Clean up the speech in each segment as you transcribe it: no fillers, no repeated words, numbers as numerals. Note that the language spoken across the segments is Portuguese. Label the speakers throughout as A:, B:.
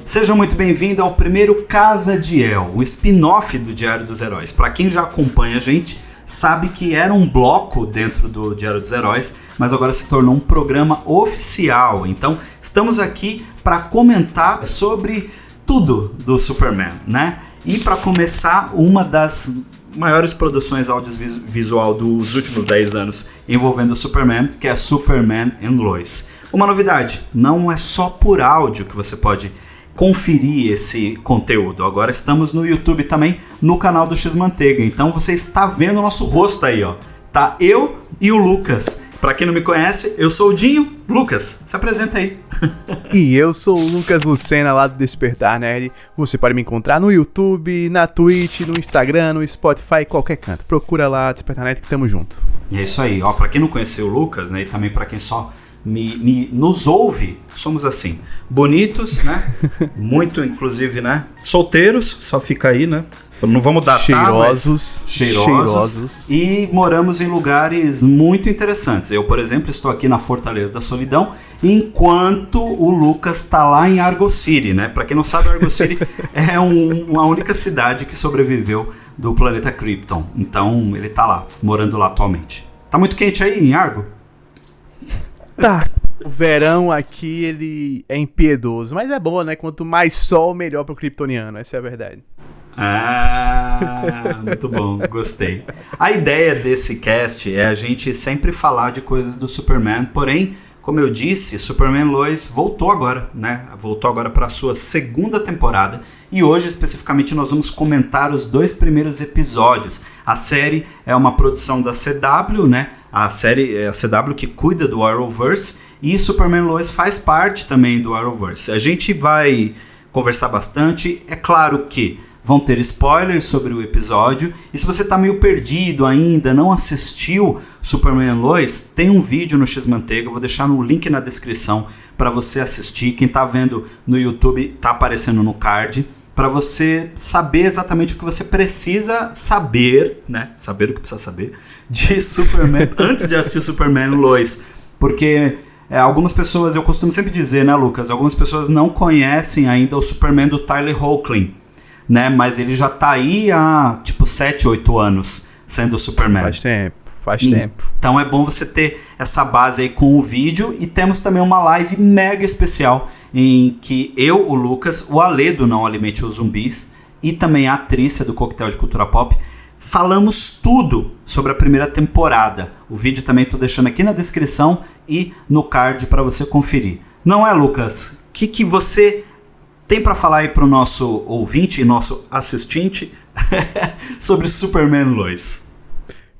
A: Seja muito bem-vindo ao primeiro Casa de El, o spin-off do Diário dos Heróis. Para quem já acompanha a gente, sabe que era um bloco dentro do Diário dos Heróis, mas agora se tornou um programa oficial. Então, estamos aqui para comentar sobre tudo do Superman, né? E para começar, uma das maiores produções audiovisual dos últimos 10 anos envolvendo o Superman, que é Superman and Lois. Uma novidade, não é só por áudio que você pode conferir esse conteúdo. Agora estamos no YouTube também, no canal do X-Manteiga. Então você está vendo o nosso rosto aí, ó. Tá eu e o Lucas. Pra quem não me conhece, eu sou o Dinho. Lucas, se apresenta aí.
B: E eu sou o Lucas Lucena, lá do Despertar Nerd. Você pode me encontrar no YouTube, na Twitch, no Instagram, no Spotify, qualquer canto. Procura lá, Despertar Nerd, que tamo junto.
A: E é isso aí, ó. Pra quem não conheceu o Lucas, né, e também pra quem só nos ouve, somos assim, bonitos, né? Muito, inclusive, né? Solteiros, só fica aí, né? Não vamos datar, cheirosos. E moramos em lugares muito interessantes. Eu, por exemplo, estou aqui na Fortaleza da Solidão, enquanto o Lucas está lá em Argo City, né? Para quem não sabe, Argo City é uma única cidade que sobreviveu do planeta Krypton. Então, ele tá lá, morando lá atualmente. Tá muito quente aí em Argo?
B: Tá. O verão aqui, ele é impiedoso, mas é bom, né? Quanto mais sol, melhor pro kryptoniano, essa é a verdade.
A: Ah, muito bom, gostei. A ideia desse cast é a gente sempre falar de coisas do Superman, porém, como eu disse, Superman Lois voltou agora, né? Voltou agora para a sua segunda temporada e hoje, especificamente, nós vamos comentar os 2 primeiros episódios. A série é uma produção da CW, né? A série é a CW que cuida do Arrowverse e Superman Lois faz parte também do Arrowverse. A gente vai conversar bastante, é claro que vão ter spoilers sobre o episódio. E se você tá meio perdido ainda, não assistiu Superman Lois, tem um vídeo no X-Manteiga, eu vou deixar no link na descrição para você assistir. Quem tá vendo no YouTube tá aparecendo no card, para você saber exatamente o que você precisa saber, né? Saber o que precisa saber de Superman antes de assistir Superman Lois. Porque algumas pessoas, eu costumo sempre dizer, né, Lucas? Algumas pessoas não conhecem ainda o Superman do Tyler Hoechlin, né? Mas ele já tá aí há, 7, 8 anos sendo o Superman.
B: Faz tempo.
A: Então é bom você ter essa base aí com o vídeo. E temos também uma live mega especial em que eu, o Lucas, o Ale do Não Alimente os Zumbis e também a Trícia do Coquetel de Cultura Pop falamos tudo sobre a primeira temporada. O vídeo também tô deixando aqui na descrição e no card para você conferir. Não é, Lucas? O que você tem para falar aí pro nosso ouvinte e nosso assistente sobre Superman Lois?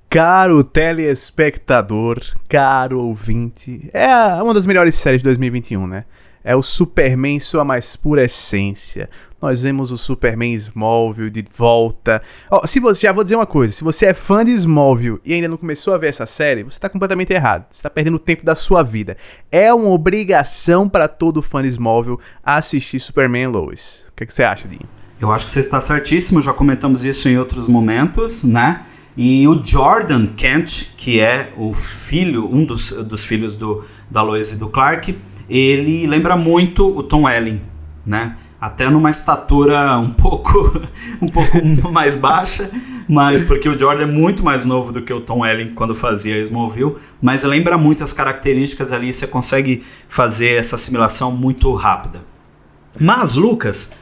B: Caro telespectador, caro ouvinte, é uma das melhores séries de 2021, né? É o Superman em sua mais pura essência. Nós vemos o Superman Smallville de volta. Já vou dizer uma coisa, se você é fã de Smallville e ainda não começou a ver essa série, você está completamente errado. Você está perdendo o tempo da sua vida. É uma obrigação para todo fã de Smallville assistir Superman Lois. O que você acha, Dinho?
A: Eu acho que você está certíssimo, já comentamos isso em outros momentos, né? E o Jordan Kent, que é o filho, um dos filhos da Lois e do Clark, ele lembra muito o Tom Welling, né? Até numa estatura um pouco mais baixa, mas porque o Jordan é muito mais novo do que o Tom Welling quando fazia Smallville, mas lembra muito as características ali, você consegue fazer essa assimilação muito rápida. Mas, Lucas,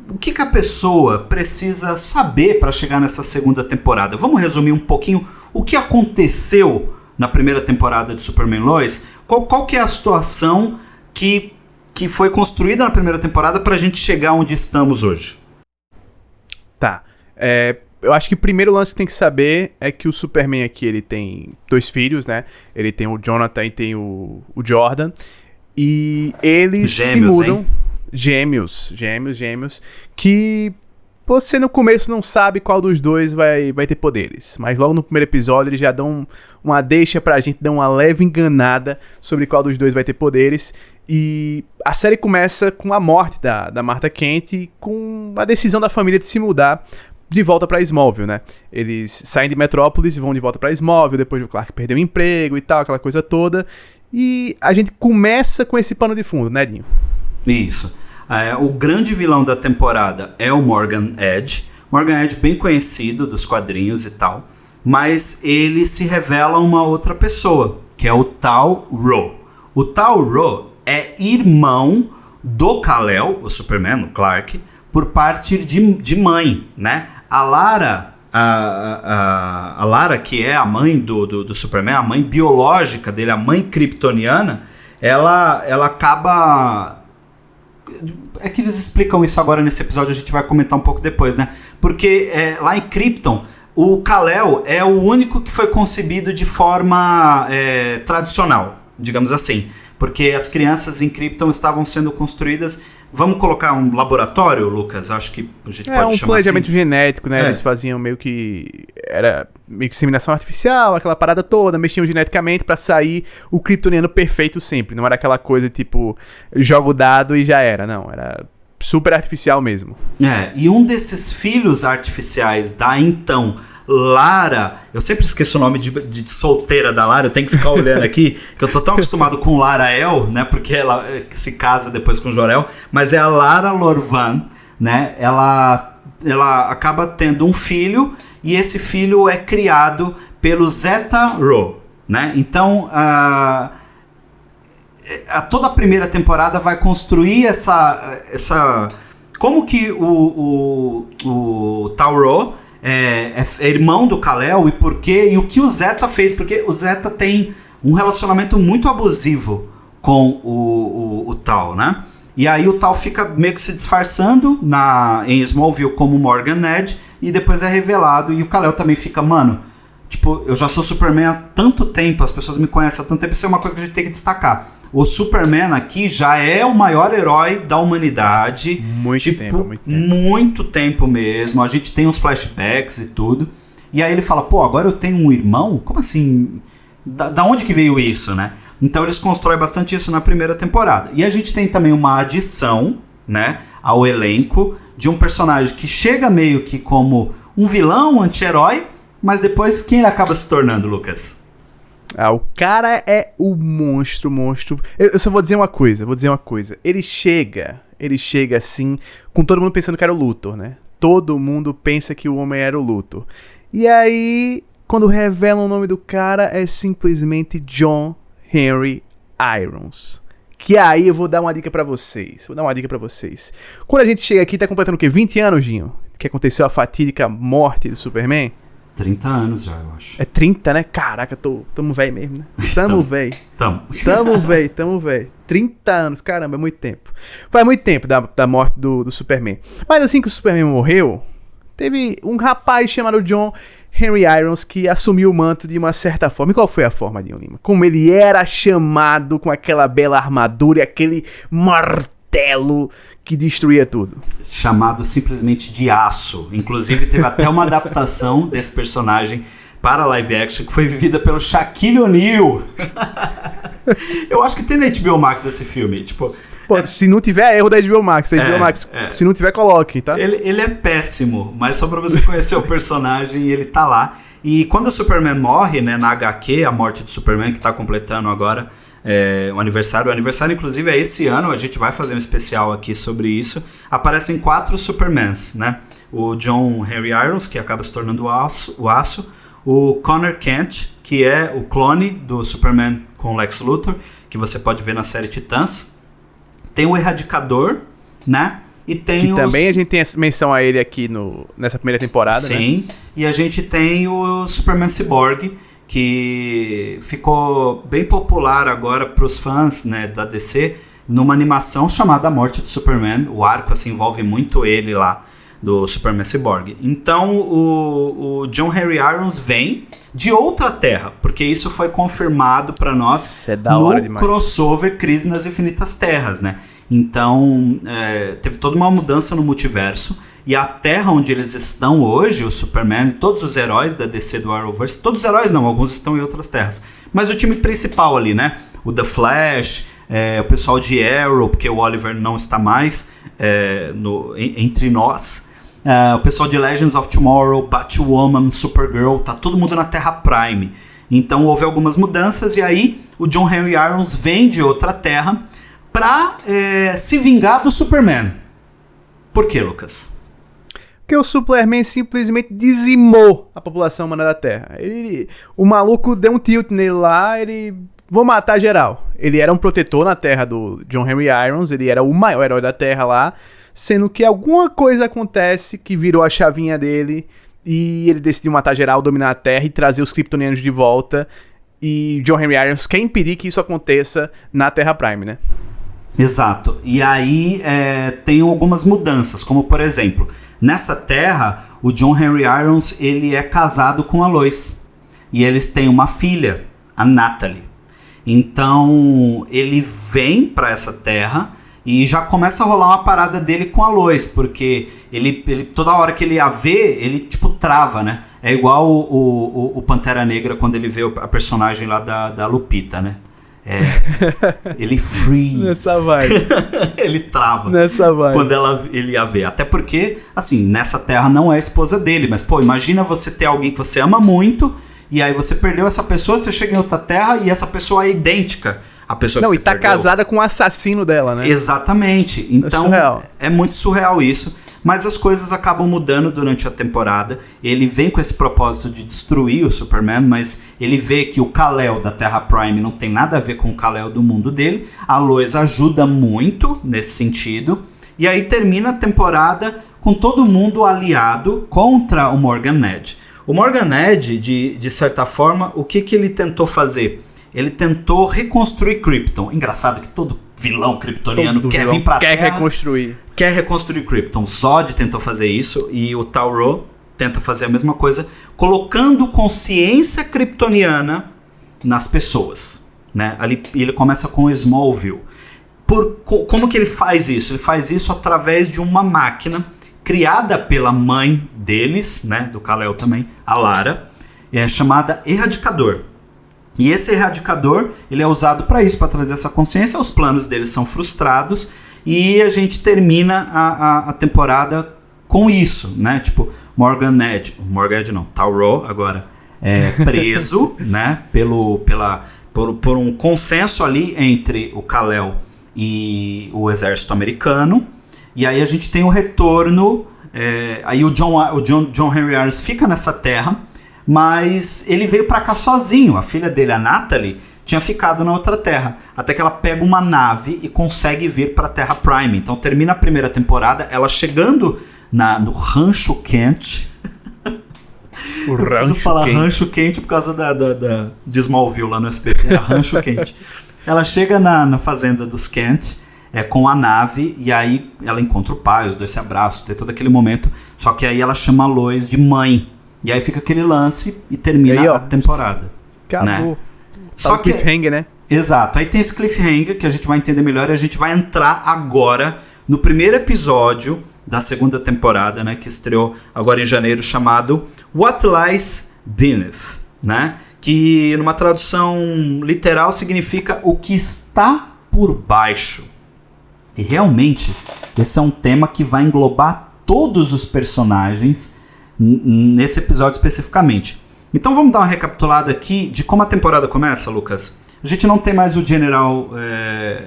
A: o que a pessoa precisa saber para chegar nessa segunda temporada? Vamos resumir um pouquinho o que aconteceu na primeira temporada de Superman Lois? Qual que é a situação que foi construída na primeira temporada para a gente chegar onde estamos hoje?
B: Tá. Eu acho que o primeiro lance que tem que saber é que o Superman aqui, ele tem 2 filhos, né? Ele tem o Jonathan e tem o Jordan. E eles se mudam...
A: Hein?
B: Gêmeos, que você no começo não sabe qual dos dois vai ter poderes, mas logo no primeiro episódio eles já dão uma deixa pra gente, dão uma leve enganada sobre qual dos dois vai ter poderes, e a série começa com a morte da Martha Kent e com a decisão da família de se mudar de volta pra Smallville, né? Eles saem de Metrópolis e vão de volta pra Smallville, depois o Clark perdeu o emprego e tal, aquela coisa toda, e a gente começa com esse pano de fundo, né, Dinho?
A: Isso. O grande vilão da temporada é o Morgan Edge. Morgan Edge bem conhecido dos quadrinhos e tal, mas ele se revela uma outra pessoa, que é o Tal-Rho. O Tal-Rho é irmão do Kal-El, o Superman, o Clark, por parte de mãe, né? A Lara, a Lara, que é a mãe do Superman, a mãe biológica dele, a mãe kryptoniana, ela acaba... É que eles explicam isso agora nesse episódio, a gente vai comentar um pouco depois, né? Porque lá em Krypton, o Kal-El é o único que foi concebido de forma tradicional, digamos assim. Porque as crianças em Krypton estavam sendo construídas... Vamos colocar um laboratório, Lucas? Acho que a gente pode chamar assim. É um
B: planejamento genético, né? Eles faziam meio que... Era meio que inseminação artificial, aquela parada toda. Mexiam geneticamente pra sair o kryptoniano perfeito sempre. Não era aquela coisa tipo... Joga o dado e já era. Não, era super artificial mesmo.
A: E um desses filhos artificiais da então... Lara, eu sempre esqueço o nome de solteira da Lara, eu tenho que ficar olhando aqui, que eu tô tão acostumado com Lara-El, né, porque ela se casa depois com Jor-El, mas é a Lara Lor-Van, né, ela acaba tendo um filho, e esse filho é criado pelo Zeta-Rho, né, então toda a primeira temporada vai construir essa como que o Tal-Rho é irmão do Kal-El e por quê, e o que o Zeta fez, porque o Zeta tem um relacionamento muito abusivo com o Tal, né? E aí o Tal fica meio que se disfarçando em Smallville como Morgan Edge, e depois é revelado, e o Kal-El também fica, mano, tipo, eu já sou Superman há tanto tempo, as pessoas me conhecem há tanto tempo, isso é uma coisa que a gente tem que destacar. O Superman aqui já é o maior herói da humanidade. Muito tempo mesmo. A gente tem uns flashbacks e tudo. E aí ele fala, pô, agora eu tenho um irmão? Como assim? Da onde que veio isso, né? Então eles constroem bastante isso na primeira temporada. E a gente tem também uma adição, né, ao elenco de um personagem que chega meio que como um vilão, um anti-herói, mas depois quem ele acaba se tornando, Lucas?
B: O cara é o monstro. Eu só vou dizer uma coisa. Ele chega assim, com todo mundo pensando que era o Luthor, né? Todo mundo pensa que o homem era o Luthor. E aí, quando revelam o nome do cara, é simplesmente John Henry Irons. Que aí eu vou dar uma dica pra vocês. Quando a gente chega aqui, tá completando o quê? 20 anos, Ginho? Que aconteceu a fatídica morte do Superman?
A: 30 anos já, eu acho.
B: É 30, né? Caraca, tamo velho mesmo, né? Tamo velho. 30 anos, caramba, é muito tempo. Faz muito tempo da morte do Superman. Mas assim que o Superman morreu, teve um rapaz chamado John Henry Irons que assumiu o manto de uma certa forma. E qual foi a forma, Dinho Lima? Como ele era chamado com aquela bela armadura e aquele martelo que destruía tudo.
A: Chamado simplesmente de Aço. Inclusive teve até uma adaptação desse personagem para live action que foi vivida pelo Shaquille O'Neal. Eu acho que tem na HBO Max esse filme. Tipo,
B: pô, se não tiver erro da HBO Max, se não tiver, coloque, tá?
A: Ele é péssimo, mas só pra você conhecer o personagem, ele tá lá. E quando o Superman morre, né, na HQ, a morte do Superman, que tá completando agora o aniversário. O aniversário, inclusive, é esse ano. A gente vai fazer um especial aqui sobre isso. Aparecem 4 Supermans, né? O John Henry Irons, que acaba se tornando o Aço. O Connor Kent, que é o clone do Superman com Lex Luthor, que você pode ver na série Titãs. Tem o Erradicador, né? E tem
B: que também a gente tem menção a ele aqui nessa primeira temporada,
A: sim, né? E a gente tem o Superman Cyborg, que ficou bem popular agora para os fãs, né, da DC, numa animação chamada A Morte do Superman. O arco assim, envolve muito ele lá, do Superman Cyborg. Então o John Henry Irons vem de outra terra, porque isso foi confirmado para nós no crossover Crise nas Infinitas Terras, né? Então teve toda uma mudança no multiverso. E a terra onde eles estão hoje, o Superman e todos os heróis da DC do Arrowverse, todos os heróis não, alguns estão em outras terras, mas o time principal ali, né? O The Flash, o pessoal de Arrow, porque o Oliver não está mais entre nós, o pessoal de Legends of Tomorrow, Batwoman, Supergirl, tá todo mundo na Terra Prime. Então houve algumas mudanças e aí o John Henry Irons vem de outra terra pra se vingar do Superman. Por quê, Lucas?
B: Porque o Superman simplesmente dizimou a população humana da Terra. O maluco deu um tilt nele lá, vou matar geral. Ele era um protetor na Terra do John Henry Irons, ele era o maior herói da Terra lá, sendo que alguma coisa acontece que virou a chavinha dele e ele decidiu matar geral, dominar a Terra e trazer os Kryptonianos de volta. E John Henry Irons quer impedir que isso aconteça na Terra Prime, né?
A: Exato. E aí tem algumas mudanças, como por exemplo, nessa Terra, o John Henry Irons ele é casado com a Lois. E eles têm uma filha, a Natalie. Então ele vem para essa Terra e já começa a rolar uma parada dele com a Lois, porque ele toda hora que ele a vê, ele tipo trava, né? É igual o Pantera Negra quando ele vê a personagem lá da Lupita, né? Ele freeze.
B: Nessa vibe.
A: Ele trava.
B: Nessa vibe.
A: Quando ele a vê. Até porque, assim, nessa Terra não é a esposa dele, mas, pô, imagina você ter alguém que você ama muito e aí você perdeu essa pessoa, você chega em outra Terra e essa pessoa é idêntica à pessoa que você perdeu. Não, e tá
B: casada com o assassino dela, né?
A: Exatamente. Então, é muito surreal isso. Mas as coisas acabam mudando durante a temporada. Ele vem com esse propósito de destruir o Superman, mas ele vê que o Kal-El da Terra Prime não tem nada a ver com o Kal-El do mundo dele. A Lois ajuda muito nesse sentido. E aí termina a temporada com todo mundo aliado contra o Morgan Edge. O Morgan Edge, de certa forma, o que ele tentou fazer? Ele tentou reconstruir Krypton. Engraçado que todo vilão kryptoniano quer vir pra Terra. Quer reconstruir Krypton. Zod tentou fazer isso e o Tal-Rho tenta fazer a mesma coisa, colocando consciência kryptoniana nas pessoas, né? Ali ele começa com Smallville. Como que ele faz isso? Ele faz isso através de uma máquina criada pela mãe deles, né? Do Kal-El também, a Lara, chamada Erradicador. E esse erradicador, ele é usado para isso, para trazer essa consciência. Os planos deles são frustrados e a gente termina a temporada com isso, né? Tipo, Morgan Edge não, Tal-Rho agora é preso, né? Por um consenso ali entre o Kal-El e o exército americano. E aí a gente tem o retorno, aí o John Henry Irons fica nessa terra, mas ele veio pra cá sozinho. A filha dele, a Natalie, tinha ficado na outra terra. Até que ela pega uma nave e consegue vir pra Terra Prime. Então termina a primeira temporada, ela chegando no Rancho Kent. Eu preciso falar Rancho Kent por causa de Smallville lá no SBT. Era Rancho Kent. Ela chega na fazenda dos Kent com a nave, e aí ela encontra o pai, os dois se abraçam, tem todo aquele momento. Só que aí ela chama a Lois de mãe. E aí fica aquele lance e termina aí, a temporada.
B: Acabou.
A: Né? Só que
B: cliffhanger, né?
A: Exato. Aí tem esse cliffhanger que a gente vai entender melhor, e a gente vai entrar agora no primeiro episódio da segunda temporada, né, que estreou agora em janeiro, chamado What Lies Beneath, né? Que numa tradução literal significa o que está por baixo. E realmente esse é um tema que vai englobar todos os personagens nesse episódio especificamente. Então vamos dar uma recapitulada aqui de como a temporada começa, Lucas. A gente não tem mais o General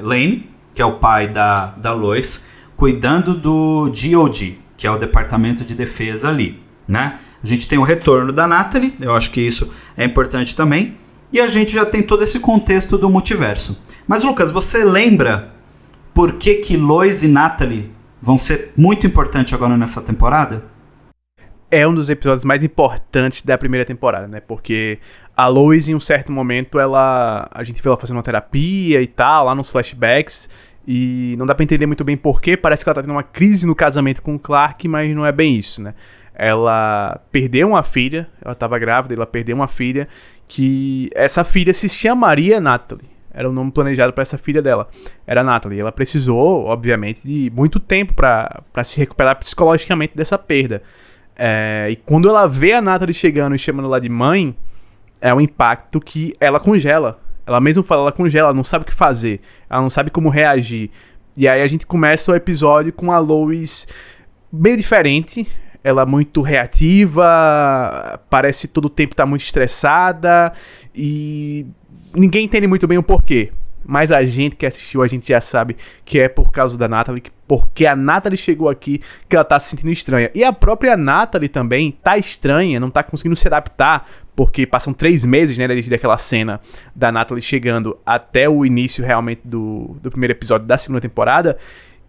A: Lane, que é o pai da Lois, cuidando do DOD, que é o Departamento de Defesa ali, né? A gente tem o retorno da Natalie, eu acho que isso é importante também, e a gente já tem todo esse contexto do multiverso. Mas, Lucas, você lembra por que Lois e Natalie vão ser muito importantes agora nessa temporada?
B: É um dos episódios mais importantes da primeira temporada, né? Porque a Lois, em um certo momento, a gente vê ela fazendo uma terapia e tal, lá nos flashbacks, e não dá pra entender muito bem porquê. Parece que ela tá tendo uma crise no casamento com o Clark, mas não é bem isso, né? Ela perdeu uma filha, ela tava grávida, ela perdeu uma filha, que essa filha se chamaria Natalie. Era o nome planejado pra essa filha dela, era Natalie. Ela precisou, obviamente, de muito tempo pra se recuperar psicologicamente dessa perda. E quando ela vê a Natalie chegando e chamando ela de mãe, é um impacto que ela congela. Ela mesmo fala, ela congela, ela não sabe o que fazer, ela não sabe como reagir. E aí a gente começa o episódio com a Lois meio diferente, ela muito reativa, parece todo o tempo estar muito estressada, e ninguém entende muito bem o porquê. Mas a gente que assistiu, a gente já sabe que é por causa da Natalie, porque a Natalie chegou aqui, que ela tá se sentindo estranha. E a própria Natalie também tá estranha, não tá conseguindo se adaptar, porque passam 3 meses, né, desde aquela cena da Natalie chegando até o início realmente do primeiro episódio da segunda temporada.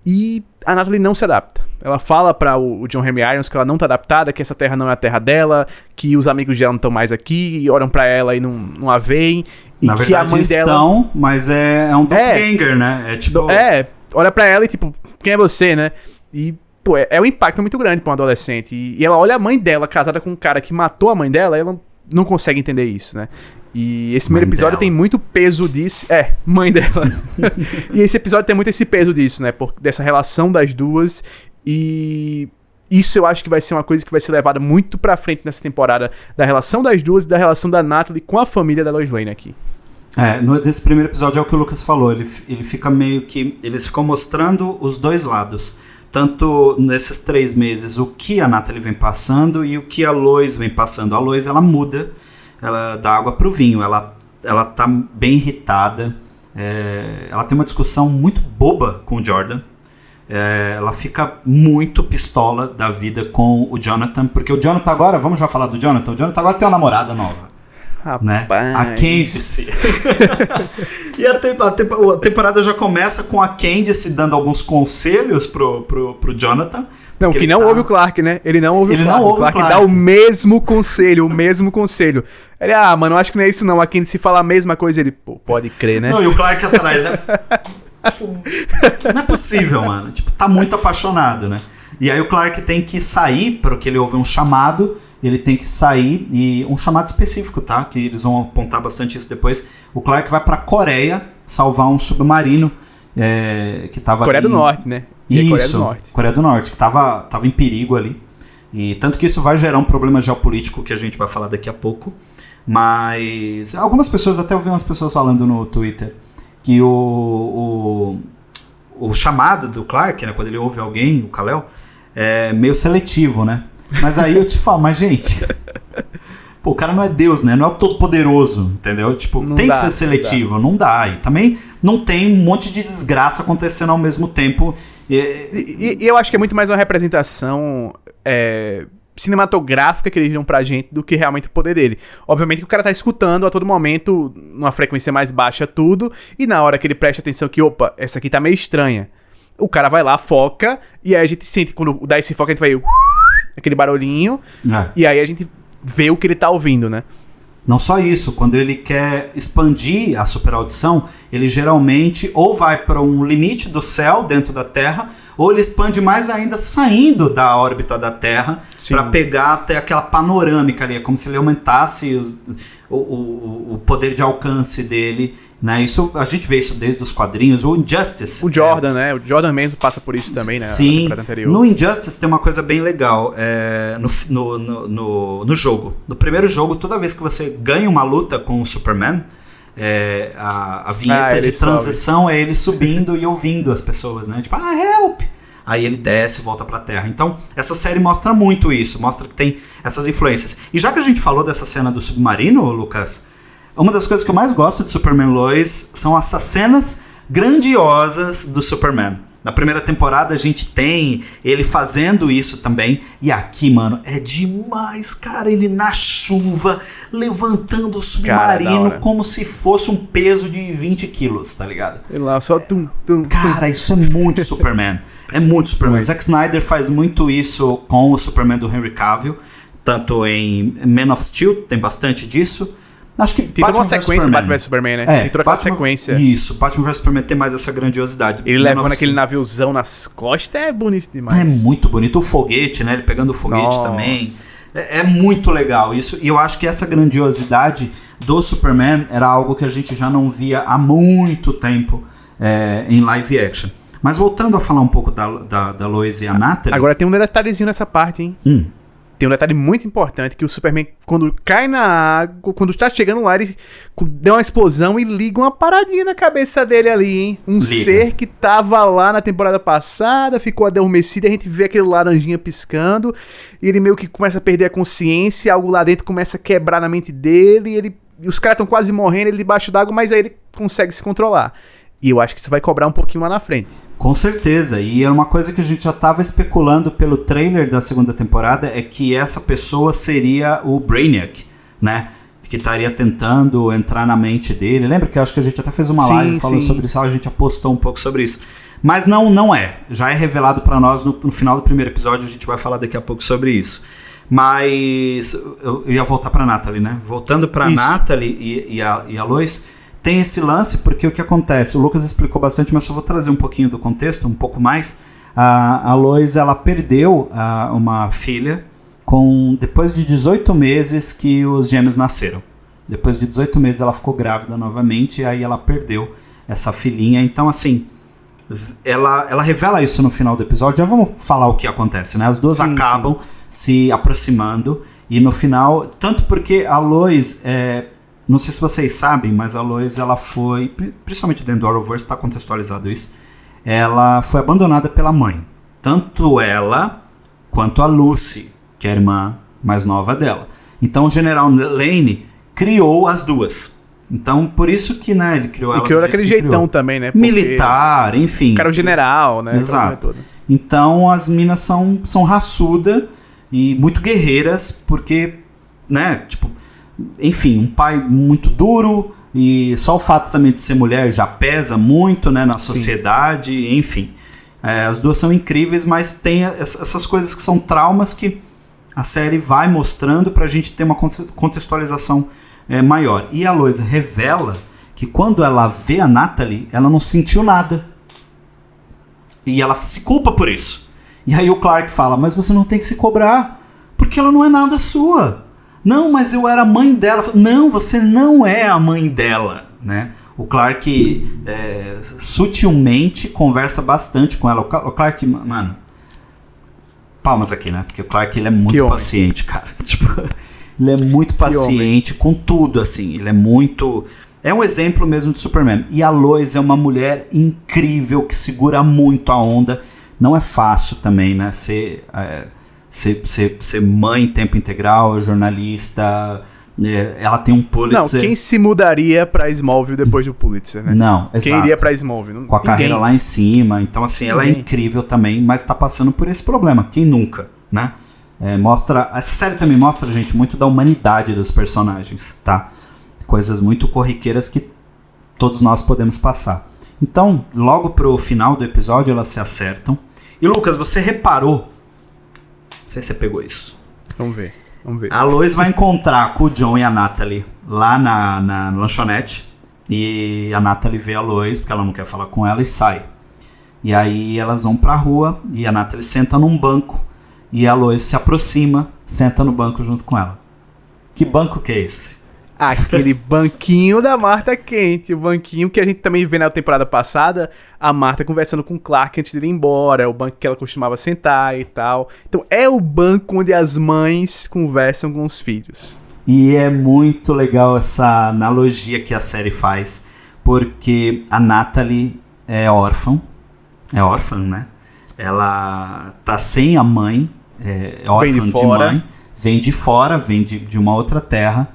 B: E a Natalie não se adapta. Ela fala para o John Henry Irons que ela não tá adaptada, que essa terra não é a terra dela, que os amigos dela não estão mais aqui, e olham para ela e não a veem.
A: Na verdade, a mãe estão, dela... mas é um doppelganger, né? É tipo...
B: olha pra ela e tipo, quem é você, né? E, pô, é um impacto muito grande pra um adolescente. E ela olha a mãe dela, casada com um cara que matou a mãe dela, ela não consegue entender isso, né? E esse primeiro episódio tem muito peso disso. Mãe dela. E esse episódio tem muito esse peso disso, né? Dessa relação das duas. E... isso eu acho que vai ser uma coisa que vai ser levada muito pra frente nessa temporada, da relação das duas e da relação da Natalie com a família da Lois Lane aqui.
A: Nesse primeiro episódio é o que o Lucas falou, ele fica meio que... eles ficam mostrando os dois lados. Tanto nesses 3 meses, o que a Natalie vem passando e o que a Lois vem passando. A Lois, ela muda, ela dá água pro vinho, ela tá bem irritada, ela tem uma discussão muito boba com o Jordan. Ela fica muito pistola da vida com o Jonathan, porque o Jonathan agora, vamos já falar do Jonathan, o Jonathan agora tem uma namorada nova, né? A Candice. E a temporada já começa com a Candice dando alguns conselhos pro Jonathan.
B: Não, que não ouve o Clark, né? Ele não ouve o Clark. O Clark dá o mesmo conselho, Ele, mano, eu acho que não é isso não, a Candice fala a mesma coisa, ele, pô, pode crer, né?
A: Não, e o Clark atrás, né? Tipo, não é possível, mano. Tipo, tá muito apaixonado, né? E aí o Clark tem que sair, porque ele ouve um chamado, ele tem que sair, e um chamado específico, tá? Que eles vão apontar bastante isso depois. O Clark vai pra Coreia salvar um submarino que tava
B: Coreia do Norte, né?
A: Isso, Coreia do Norte. Coreia do Norte, que tava em perigo ali. E tanto que isso vai gerar um problema geopolítico que a gente vai falar daqui a pouco. Mas algumas pessoas, até ouvi umas pessoas falando no Twitter, que o chamado do Clark, né, quando ele ouve alguém, o Kal-El, é meio seletivo, né? Mas aí eu te falo, mas gente, pô, o cara não é Deus, né? Não é o todo-poderoso, entendeu? Tipo, não tem que ser seletivo, não dá. E também não tem um monte de desgraça acontecendo ao mesmo tempo.
B: E eu acho que é muito mais uma representação cinematográfica que eles dão pra gente do que realmente o poder dele. Obviamente que o cara tá escutando a todo momento, numa frequência mais baixa tudo, e na hora que ele presta atenção que, opa, essa aqui tá meio estranha, o cara vai lá, foca, e aí a gente sente, quando dá esse foco, a gente vai aquele barulhinho, e aí a gente vê o que ele tá ouvindo, né?
A: Não só isso, quando ele quer expandir a superaudição, ele geralmente ou vai para um limite do céu dentro da Terra, ou ele expande mais ainda saindo da órbita da Terra para pegar até aquela panorâmica ali. É como se ele aumentasse o poder de alcance dele, né? Isso, a gente vê isso desde os quadrinhos. O Injustice.
B: O Jordan, né? O Jordan mesmo passa por isso também, né?
A: Sim. No Injustice tem uma coisa bem legal. No jogo. No primeiro jogo, toda vez que você ganha uma luta com o Superman, a vinheta de transição sobe. É ele subindo e ouvindo as pessoas, né? Tipo, help! Aí ele desce e volta pra Terra. Então, essa série mostra muito isso. Mostra que tem essas influências. E já que a gente falou dessa cena do submarino, Lucas, uma das coisas que eu mais gosto de Superman Lois são essas cenas grandiosas do Superman. Na primeira temporada a gente tem ele fazendo isso também. E aqui, mano, é demais, cara. Ele na chuva, levantando o submarino como se fosse um peso de 20 quilos, tá ligado?
B: E lá só
A: Cara, isso é muito Superman. É muito Superman. Zack Snyder faz muito isso com o Superman do Henry Cavill. Tanto em Man of Steel, tem bastante disso. Acho que
B: tem toda uma sequência Batman vs Superman, né? Tem toda aquela sequência.
A: Isso, Batman vs Superman tem mais essa grandiosidade.
B: Ele levando aquele naviozão nas costas é bonito demais.
A: É muito bonito. O foguete, né? Ele pegando o foguete também. É muito legal isso. E eu acho que essa grandiosidade do Superman era algo que a gente já não via há muito tempo em live action. Mas voltando a falar um pouco da Lois e a Natalie...
B: Agora tem um detalhezinho nessa parte, hein? Tem um detalhe muito importante, que o Superman, quando cai na água, quando está chegando lá, ele deu uma explosão e liga uma paradinha na cabeça dele ali, hein? Ser que tava lá na temporada passada, ficou adormecido, a gente vê aquele laranjinha piscando, e ele meio que começa a perder a consciência, algo lá dentro começa a quebrar na mente dele, e ele e os caras estão quase morrendo, ele debaixo d'água, mas aí ele consegue se controlar. E eu acho que isso vai cobrar um pouquinho lá na frente.
A: Com certeza, e é uma coisa que a gente já estava especulando pelo trailer da segunda temporada, é que essa pessoa seria o Brainiac, né? Que estaria tentando entrar na mente dele. Lembra que eu acho que a gente até fez uma live falando sobre isso, a gente apostou um pouco sobre isso. Mas não é. Já é revelado pra nós no final do primeiro episódio, a gente vai falar daqui a pouco sobre isso. Mas eu ia voltar pra Natalie, né? Voltando pra Natalie e a Lois, tem esse lance porque o que acontece? O Lucas explicou bastante, mas só vou trazer um pouquinho do contexto, um pouco mais. A Lois, ela perdeu uma filha depois de 18 meses que os gêmeos nasceram. Depois de 18 meses ela ficou grávida novamente e aí ela perdeu essa filhinha. Então, assim, ela revela isso no final do episódio. Já vamos falar o que acontece, né? As duas acabam se aproximando e no final... Tanto porque a Lois... não sei se vocês sabem, mas a Lois, ela foi... Principalmente dentro do Arrowverse, está contextualizado isso. Ela foi abandonada pela mãe. Tanto ela quanto a Lucy, que é a irmã mais nova dela. Então o General Lane criou as duas. Então por isso que, né, ele criou ela.
B: E criou daquele jeitão também, né?
A: Militar, enfim.
B: O cara é o general, né?
A: Exato. Então as minas são raçudas e muito guerreiras, porque, né, tipo, enfim, um pai muito duro e só o fato também de ser mulher já pesa muito, né, na sociedade, enfim. As duas são incríveis, mas tem essas coisas que são traumas que a série vai mostrando pra gente ter uma contextualização maior. E a Lois revela que quando ela vê a Natalie, ela não sentiu nada. E ela se culpa por isso. E aí o Clark fala, mas você não tem que se cobrar, porque ela não é nada sua. Não, mas eu era a mãe dela. Não, você não é a mãe dela, né? O Clark sutilmente conversa bastante com ela. O Clark, mano, palmas aqui, né? Porque o Clark, ele é muito paciente, cara. Tipo, ele é muito paciente com tudo, assim. Ele é muito... É um exemplo mesmo de Superman. E a Lois é uma mulher incrível, que segura muito a onda. Não é fácil também, né? Ser mãe em tempo integral, jornalista... Ela tem um Pulitzer.
B: Não, quem se mudaria pra Smallville depois do Pulitzer, né?
A: Não, exato.
B: Quem iria pra Smallville?
A: Com a carreira lá em cima. Então, assim, ela é incrível também, mas tá passando por esse problema. Quem nunca, né? Essa série também mostra, gente, muito da humanidade dos personagens, tá? Coisas muito corriqueiras que todos nós podemos passar. Então, logo pro final do episódio, elas se acertam. E, Lucas, você reparou? Não sei se você pegou isso.
B: Vamos ver.
A: A Lois vai encontrar com o John e a Natalie lá na lanchonete. E a Natalie vê a Lois, porque ela não quer falar com ela, e sai. E aí elas vão pra rua e a Natalie senta num banco. E a Lois se aproxima, senta no banco junto com ela. Que banco que é esse?
B: Aquele banquinho da Martha Kent, o banquinho que a gente também vê na temporada passada, a Martha conversando com o Clark antes de ir embora, é o banco que ela costumava sentar e tal. Então é o banco onde as mães conversam com os filhos.
A: E é muito legal essa analogia que a série faz, porque a Natalie é órfã, né? Ela tá sem a mãe, é órfã de mãe, vem de fora, vem de uma outra terra.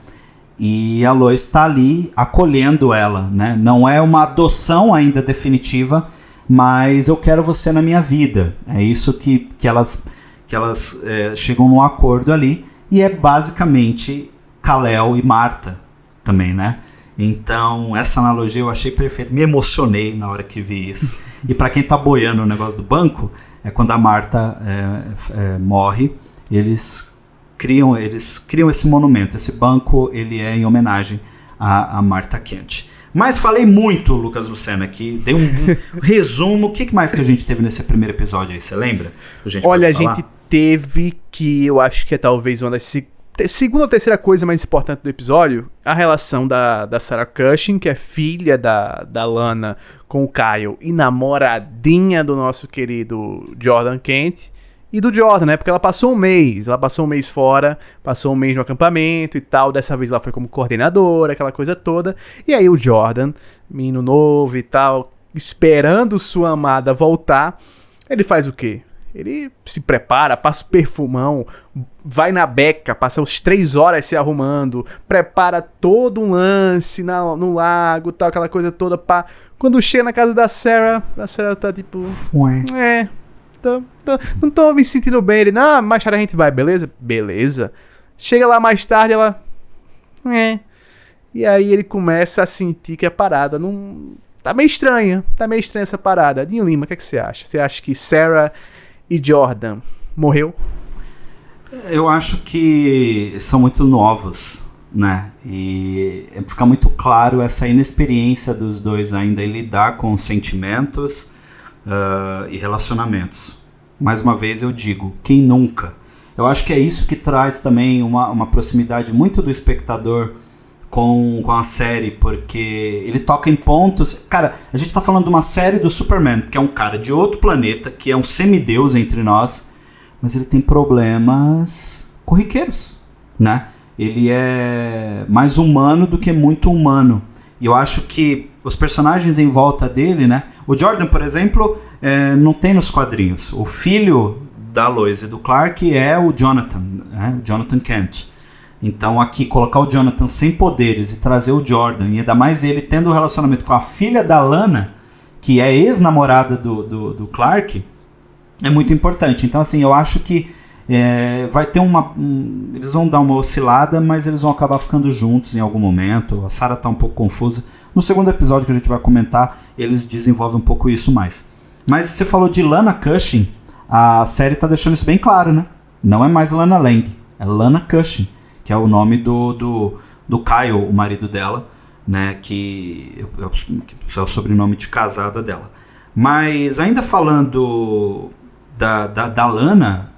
A: E a Lois está ali acolhendo ela, né? Não é uma adoção ainda definitiva, mas eu quero você na minha vida. É isso que elas chegam num acordo ali. E é basicamente Kal-El e Martha também, né? Então, essa analogia eu achei perfeita. Me emocionei na hora que vi isso. E para quem tá boiando o negócio do banco, é quando a Martha morre, eles criam esse monumento. Esse banco, ele é em homenagem a Martha Kent. Mas falei muito, Lucas Lucena, aqui. Dei um resumo. O que mais que a gente teve nesse primeiro episódio aí? Você lembra?
B: Olha, a gente teve que eu acho que é talvez uma das segunda ou terceira coisa mais importante do episódio, a relação da Sarah Cushing, que é filha da Lana, com o Kyle e namoradinha do nosso querido Jordan Kent. E do Jordan, né? Porque ela passou um mês fora, passou um mês no acampamento e tal. Dessa vez ela foi como coordenadora, aquela coisa toda. E aí o Jordan, menino novo e tal, esperando sua amada voltar, ele faz o quê? Ele se prepara, passa o perfumão, vai na beca, passa uns 3 horas se arrumando, prepara todo um lance no lago, tal, aquela coisa toda, pá. Quando chega na casa da Sarah, a Sarah tá tipo... não tô me sentindo bem. Ele, não, mais tarde a gente vai, beleza? Beleza. Chega lá mais tarde, ela... E aí ele começa a sentir que a parada não... Tá meio estranha essa parada. Dinho Lima, o que você acha? Você acha que Sarah e Jordan morreu?
A: Eu acho que são muito novos, né? E fica muito claro essa inexperiência dos dois ainda em lidar com sentimentos e relacionamentos. Mais uma vez eu digo, quem nunca? Eu acho que é isso que traz também uma proximidade muito do espectador com a série, porque ele toca em pontos... Cara, a gente tá falando de uma série do Superman, que é um cara de outro planeta, que é um semideus entre nós, mas ele tem problemas corriqueiros, né? Ele é mais humano do que muito humano. E eu acho que os personagens em volta dele, né? O Jordan, por exemplo, não tem nos quadrinhos. O filho da Lois e do Clark é o Jonathan, né? O Jonathan Kent. Então aqui, colocar o Jonathan sem poderes e trazer o Jordan, e ainda mais ele tendo um relacionamento com a filha da Lana, que é ex-namorada do Clark, é muito importante. Então assim, eu acho que vai ter eles vão dar uma oscilada, mas eles vão acabar ficando juntos em algum momento. A Sarah tá um pouco confusa. No segundo episódio que a gente vai comentar, eles desenvolvem um pouco isso mais. Mas você falou de Lana Cushing, a série tá deixando isso bem claro, né? Não é mais Lana Lang, é Lana Cushing, que é o nome do Kyle, o marido dela, né, que é o sobrenome de casada dela. Mas ainda falando da Lana,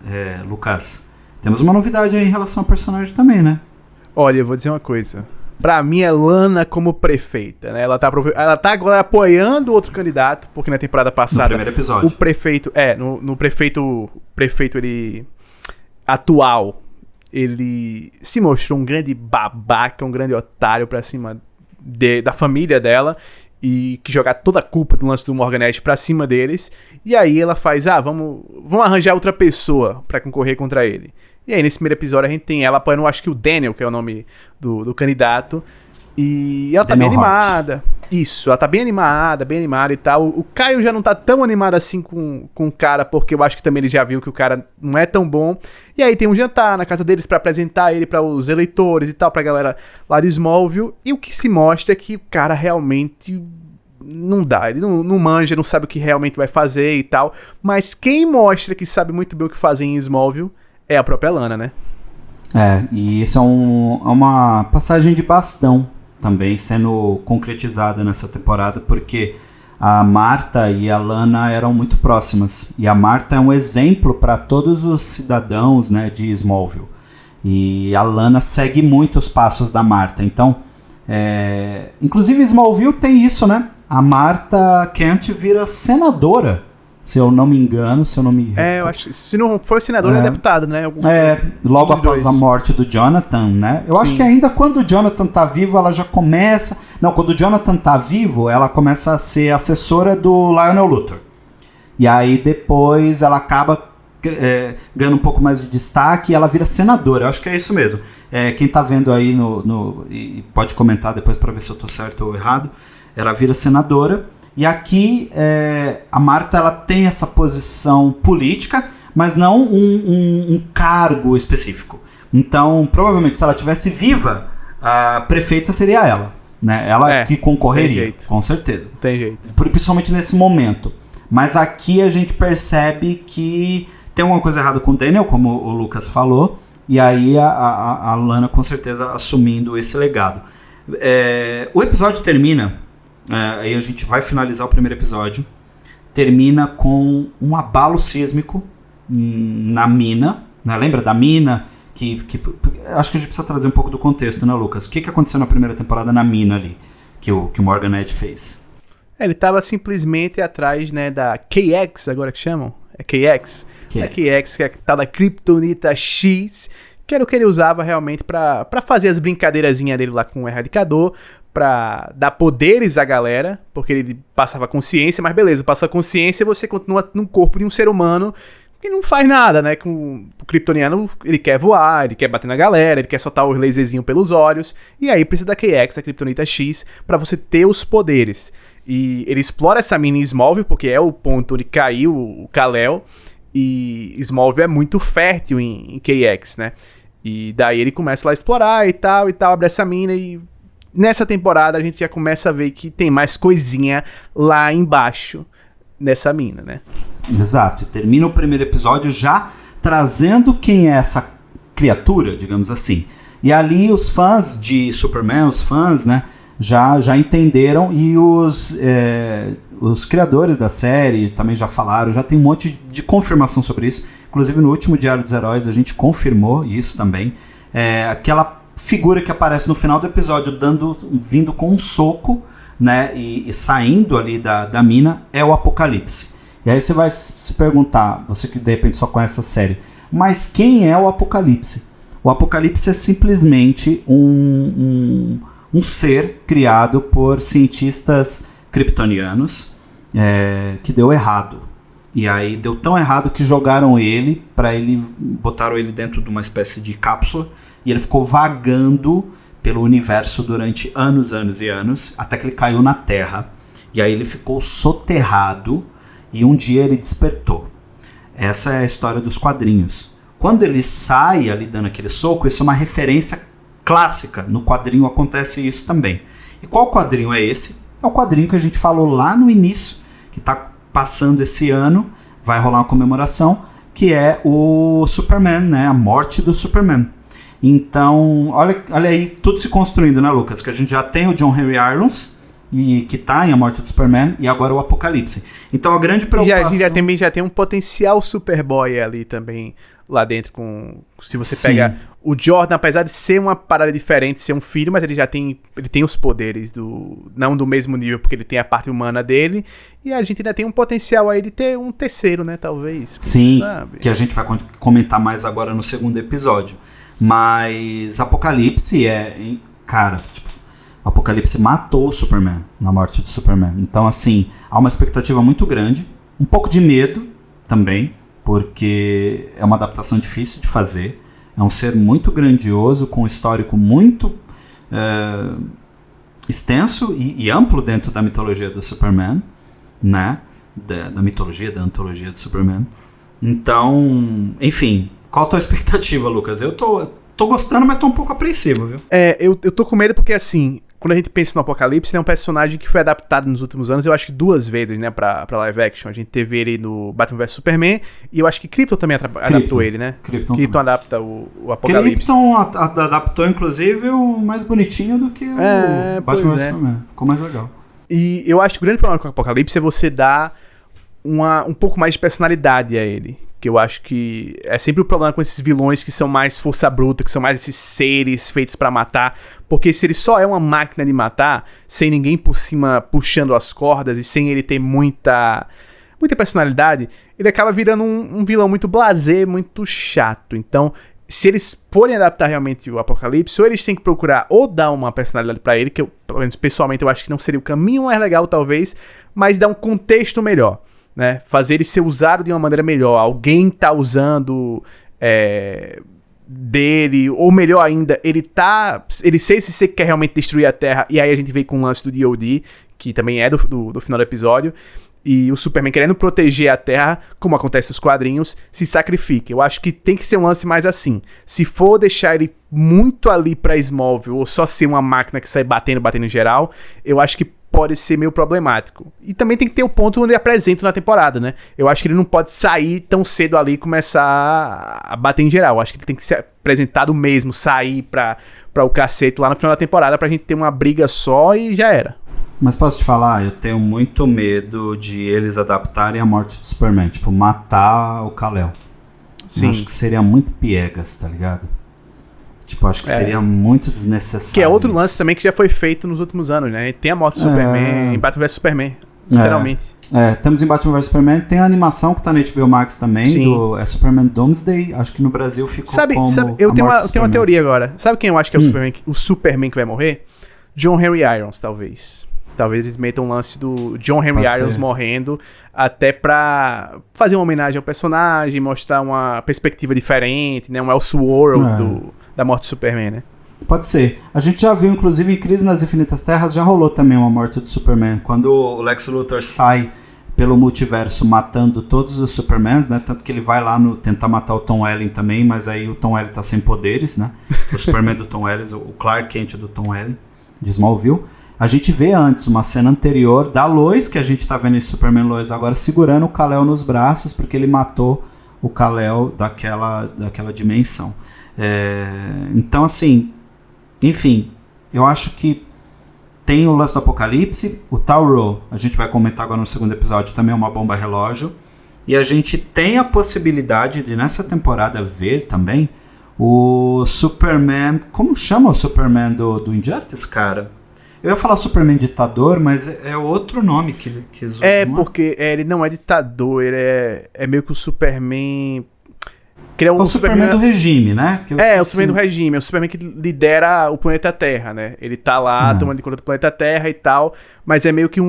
A: Lucas, temos uma novidade aí em relação ao personagem também, né?
B: Olha, eu vou dizer uma coisa. Pra mim é Lana como prefeita, né? Ela tá agora apoiando outro candidato, porque na temporada passada...
A: No primeiro episódio.
B: O prefeito... no prefeito ele... atual... Ele se mostrou um grande babaca, um grande otário pra cima da família dela, e que jogar toda a culpa do lance do Morganete pra cima deles. E aí ela faz, vamos arranjar outra pessoa pra concorrer contra ele. E aí nesse primeiro episódio a gente tem ela apoiando, acho que o Daniel, que é o nome do candidato. E ela tá bem animada. Isso, ela tá bem animada e tal. O Caio já não tá tão animado assim com o cara, porque eu acho que também ele já viu que o cara não é tão bom. E aí tem um jantar na casa deles pra apresentar ele para os eleitores e tal, pra galera lá de Smallville. E o que se mostra é que o cara realmente não dá. Ele não manja, não sabe o que realmente vai fazer e tal. Mas quem mostra que sabe muito bem o que fazer em Smallville é a própria Lana, né?
A: E isso é uma passagem de bastão também sendo concretizada nessa temporada, porque a Marta e a Lana eram muito próximas, e a Marta é um exemplo para todos os cidadãos, né, de Smallville, e a Lana segue muito os passos da Marta. Então, inclusive Smallville tem isso, né? A Marta Kent vira senadora, se eu não me engano,
B: eu acho que se não for senador, é deputado, né?
A: Logo após a morte do Jonathan, né? Eu acho que ainda quando o Jonathan tá vivo, ela já começa... Não, quando o Jonathan tá vivo, ela começa a ser assessora do Lionel Luthor. E aí depois ela acaba ganhando um pouco mais de destaque e ela vira senadora. Eu acho que é isso mesmo. Quem tá vendo aí e pode comentar depois para ver se eu tô certo ou errado. Ela vira senadora. E aqui a Marta ela tem essa posição política, mas não um cargo específico. Então, provavelmente, se ela tivesse viva, a prefeita seria ela, né? Ela que concorreria, com certeza.
B: Tem jeito.
A: Principalmente nesse momento. Mas aqui a gente percebe que tem alguma coisa errada com o Daniel, como o Lucas falou, e aí a Lana com certeza assumindo esse legado. O episódio termina... aí a gente vai finalizar o primeiro episódio. Termina com um abalo sísmico na mina, né? Lembra da mina? Que acho que a gente precisa trazer um pouco do contexto, né, Lucas? O que aconteceu na primeira temporada na mina ali, que o Morgan Edge fez?
B: Ele tava simplesmente atrás, né, da KX, agora que chamam? É KX? A KX, que é a tal da Kryptonita X, que era o que ele usava realmente pra fazer as brincadeirazinhas dele lá com o Erradicador, pra dar poderes à galera, porque ele passava consciência, mas beleza, passou a consciência e você continua no corpo de um ser humano que não faz nada, né? O kryptoniano, ele quer voar, ele quer bater na galera, ele quer soltar o laserzinho pelos olhos, e aí precisa da KX, a Kryptonita X, pra você ter os poderes. E ele explora essa mina em Smallville, porque é o ponto onde caiu o Kal-El, e Smallville é muito fértil em KX, né? E daí ele começa lá a explorar e tal, abre essa mina, e nessa temporada a gente já começa a ver que tem mais coisinha lá embaixo nessa mina, né?
A: Exato, e termina o primeiro episódio já trazendo quem é essa criatura, digamos assim. E ali os fãs de Superman, os fãs, né, já entenderam, e os criadores da série também já falaram, já tem um monte de confirmação sobre isso. Inclusive no último Diário dos Heróis a gente confirmou isso também. Aquela figura que aparece no final do episódio vindo com um soco, né, e saindo ali da mina, é o Apocalipse. E aí você vai se perguntar, você que de repente só conhece a série, mas quem é o Apocalipse? O Apocalipse é simplesmente um ser criado por cientistas kryptonianos que deu errado. E aí deu tão errado que jogaram botaram ele dentro de uma espécie de cápsula, e ele ficou vagando pelo universo durante anos, até que ele caiu na Terra. E aí ele ficou soterrado, e um dia ele despertou. Essa é a história dos quadrinhos. Quando ele sai ali dando aquele soco, isso é uma referência clássica. No quadrinho acontece isso também. E qual quadrinho é esse? É o quadrinho que a gente falou lá no início, que está passando esse ano, vai rolar uma comemoração, que é o Superman, né? A morte do Superman. Então, olha aí, tudo se construindo, né, Lucas? Que a gente já tem o John Henry Irons, e que tá em A Morte do Superman, e agora o Apocalipse. Então a grande preocupação...
B: A gente já tem um potencial Superboy ali também, lá dentro, se você pega o Jordan, apesar de ser uma parada diferente, ser um filho, mas ele tem os poderes, não do mesmo nível, porque ele tem a parte humana dele, e a gente ainda tem um potencial aí de ter um terceiro, né, talvez.
A: Sim, sabe? Que a gente vai comentar mais agora no segundo episódio. Mas Apocalipse cara, tipo, o Apocalipse matou o Superman na morte do Superman. Então, assim, há uma expectativa muito grande, um pouco de medo também, porque é uma adaptação difícil de fazer. É um ser muito grandioso, com um histórico muito extenso e amplo dentro da mitologia do Superman, né? Da mitologia, da antologia do Superman. Então, enfim, qual a tua expectativa, Lucas? Eu tô gostando, mas tô um pouco apreensivo, viu?
B: Eu tô com medo porque, assim, quando a gente pensa no Apocalipse, é um personagem que foi adaptado nos últimos anos, eu acho que 2 vezes, né, pra live action. A gente teve ele no Batman vs Superman, e eu acho que Krypton também adaptou ele, né? Krypton adapta o Apocalipse.
A: Krypton adaptou, inclusive, o mais bonitinho do que o Batman vs Superman. Ficou mais legal.
B: E eu acho que o grande problema com o Apocalipse é você dar um pouco mais de personalidade a ele. Que eu acho que é sempre o problema com esses vilões que são mais força bruta, que são mais esses seres feitos pra matar. Porque se ele só é uma máquina de matar, sem ninguém por cima puxando as cordas e sem ele ter muita personalidade, ele acaba virando um vilão muito blasé, muito chato. Então, se eles forem adaptar realmente o Apocalipse, ou eles têm que procurar ou dar uma personalidade pra ele, que eu, pelo menos pessoalmente, eu acho que não seria o caminho mais legal, talvez, mas dar um contexto melhor. Né? Fazer ele ser usado de uma maneira melhor. Alguém tá usando dele, ou melhor ainda, ele ser esse ser que quer realmente destruir a Terra, e aí a gente vem com o lance do DOD, que também é do final do episódio, e o Superman querendo proteger a Terra, como acontece nos quadrinhos, se sacrifica. Eu acho que tem que ser um lance mais assim. Se for deixar ele muito ali pra Smallville, ou só ser uma máquina que sai batendo em geral, eu acho que pode ser meio problemático. E também tem que ter o ponto onde ele apresenta na temporada, né? Eu acho que ele não pode sair tão cedo ali e começar a bater em geral. Eu acho que ele tem que ser apresentado mesmo, sair pra o cacete lá no final da temporada pra gente ter uma briga só e já era.
A: Mas posso te falar, eu tenho muito medo de eles adaptarem a morte do Superman, tipo, matar o Kal-El.
B: Sim.
A: Eu acho que seria muito piegas, tá ligado? Tipo, acho que seria muito desnecessário.
B: Que é outro lance também que já foi feito nos últimos anos, né? Tem a morte do Superman em Batman vs Superman, literalmente.
A: Temos em Batman vs Superman, tem a animação que tá na HBO Max também, Superman Doomsday, acho que no Brasil ficou
B: eu tenho uma teoria agora. Sabe quem eu acho que é o Superman que vai morrer? John Henry Irons, talvez. Talvez eles metam um lance do John Henry
A: Pode
B: Irons
A: ser.
B: morrendo, até pra fazer uma homenagem ao personagem, mostrar uma perspectiva diferente, né? Um Elseworld da morte do Superman, né?
A: Pode ser. A gente já viu, inclusive, em Crise nas Infinitas Terras, já rolou também uma morte do Superman. Quando o Lex Luthor sai pelo multiverso matando todos os Supermans, né? Tanto que ele vai lá tentar matar o Tom Welling também, mas aí o Tom Welling tá sem poderes, né? O Superman do Tom Welling, o Clark Kent do Tom Welling, de Smallville. A gente vê antes uma cena anterior da Lois, que a gente tá vendo esse Superman Lois agora, segurando o Kal-El nos braços, porque ele matou o Kal-El daquela dimensão. Então, assim, enfim, eu acho que tem o lance do Apocalipse, o Tauro, a gente vai comentar agora no segundo episódio, também é uma bomba relógio, e a gente tem a possibilidade de, nessa temporada, ver também o Superman, como chama o Superman do Injustice, cara? Eu ia falar Superman ditador, mas é outro nome que
B: Porque ele não é ditador, ele é meio que o Superman... Que é
A: o Superman do regime, né?
B: O Superman do regime, é o Superman que lidera o planeta Terra, né? Ele tá lá tomando conta do planeta Terra e tal, mas é meio que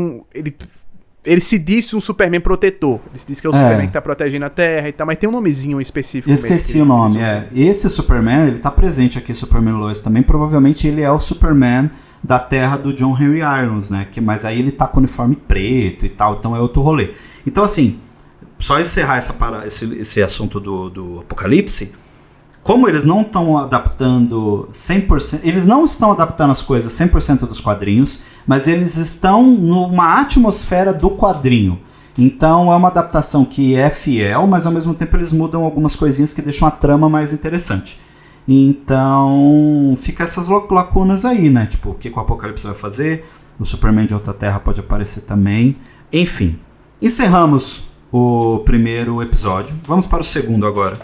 B: ele se diz um Superman protetor. Ele se diz que é o Superman que tá protegendo a Terra e tal, mas tem um nomezinho específico.
A: Esqueci o nome, Esse Superman, ele tá presente aqui, Superman Lois também, provavelmente ele é o Superman da Terra do John Henry Irons, né? Mas aí ele tá com uniforme preto e tal, então é outro rolê. Então, assim, só encerrar esse assunto do Apocalipse, como eles não estão adaptando 100%, eles não estão adaptando as coisas 100% dos quadrinhos, mas eles estão numa atmosfera do quadrinho. Então é uma adaptação que é fiel, mas ao mesmo tempo eles mudam algumas coisinhas que deixam a trama mais interessante. Então fica essas lacunas aí, né? Tipo, o que o Apocalipse vai fazer? O Superman de outra Terra pode aparecer também. Enfim, encerramos o primeiro episódio. Vamos para o segundo agora,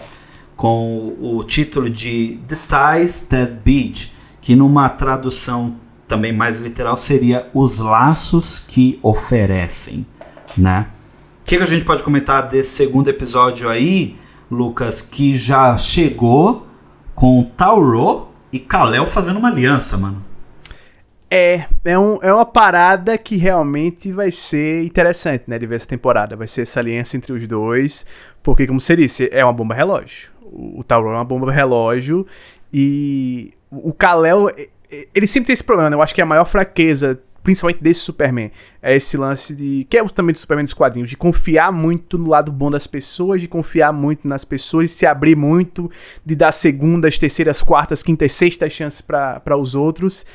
A: com o título de The Ties That Bind, que numa tradução também mais literal seria Os Laços que Oferecem, né? O que a gente pode comentar desse segundo episódio aí, Lucas, que já chegou com Tauro e Kal-El fazendo uma aliança, mano?
B: É uma parada que realmente vai ser interessante, né, de ver essa temporada. Vai ser essa aliança entre os dois, porque, como você disse, é uma bomba relógio. O Tauro é uma bomba relógio e o Kal-El, ele sempre tem esse problema, né? Eu acho que a maior fraqueza, principalmente desse Superman, é esse lance que é também do Superman dos quadrinhos, de confiar muito no lado bom das pessoas, de confiar muito nas pessoas, de se abrir muito, de dar segundas, terceiras, quartas, quintas, sextas chances para os outros.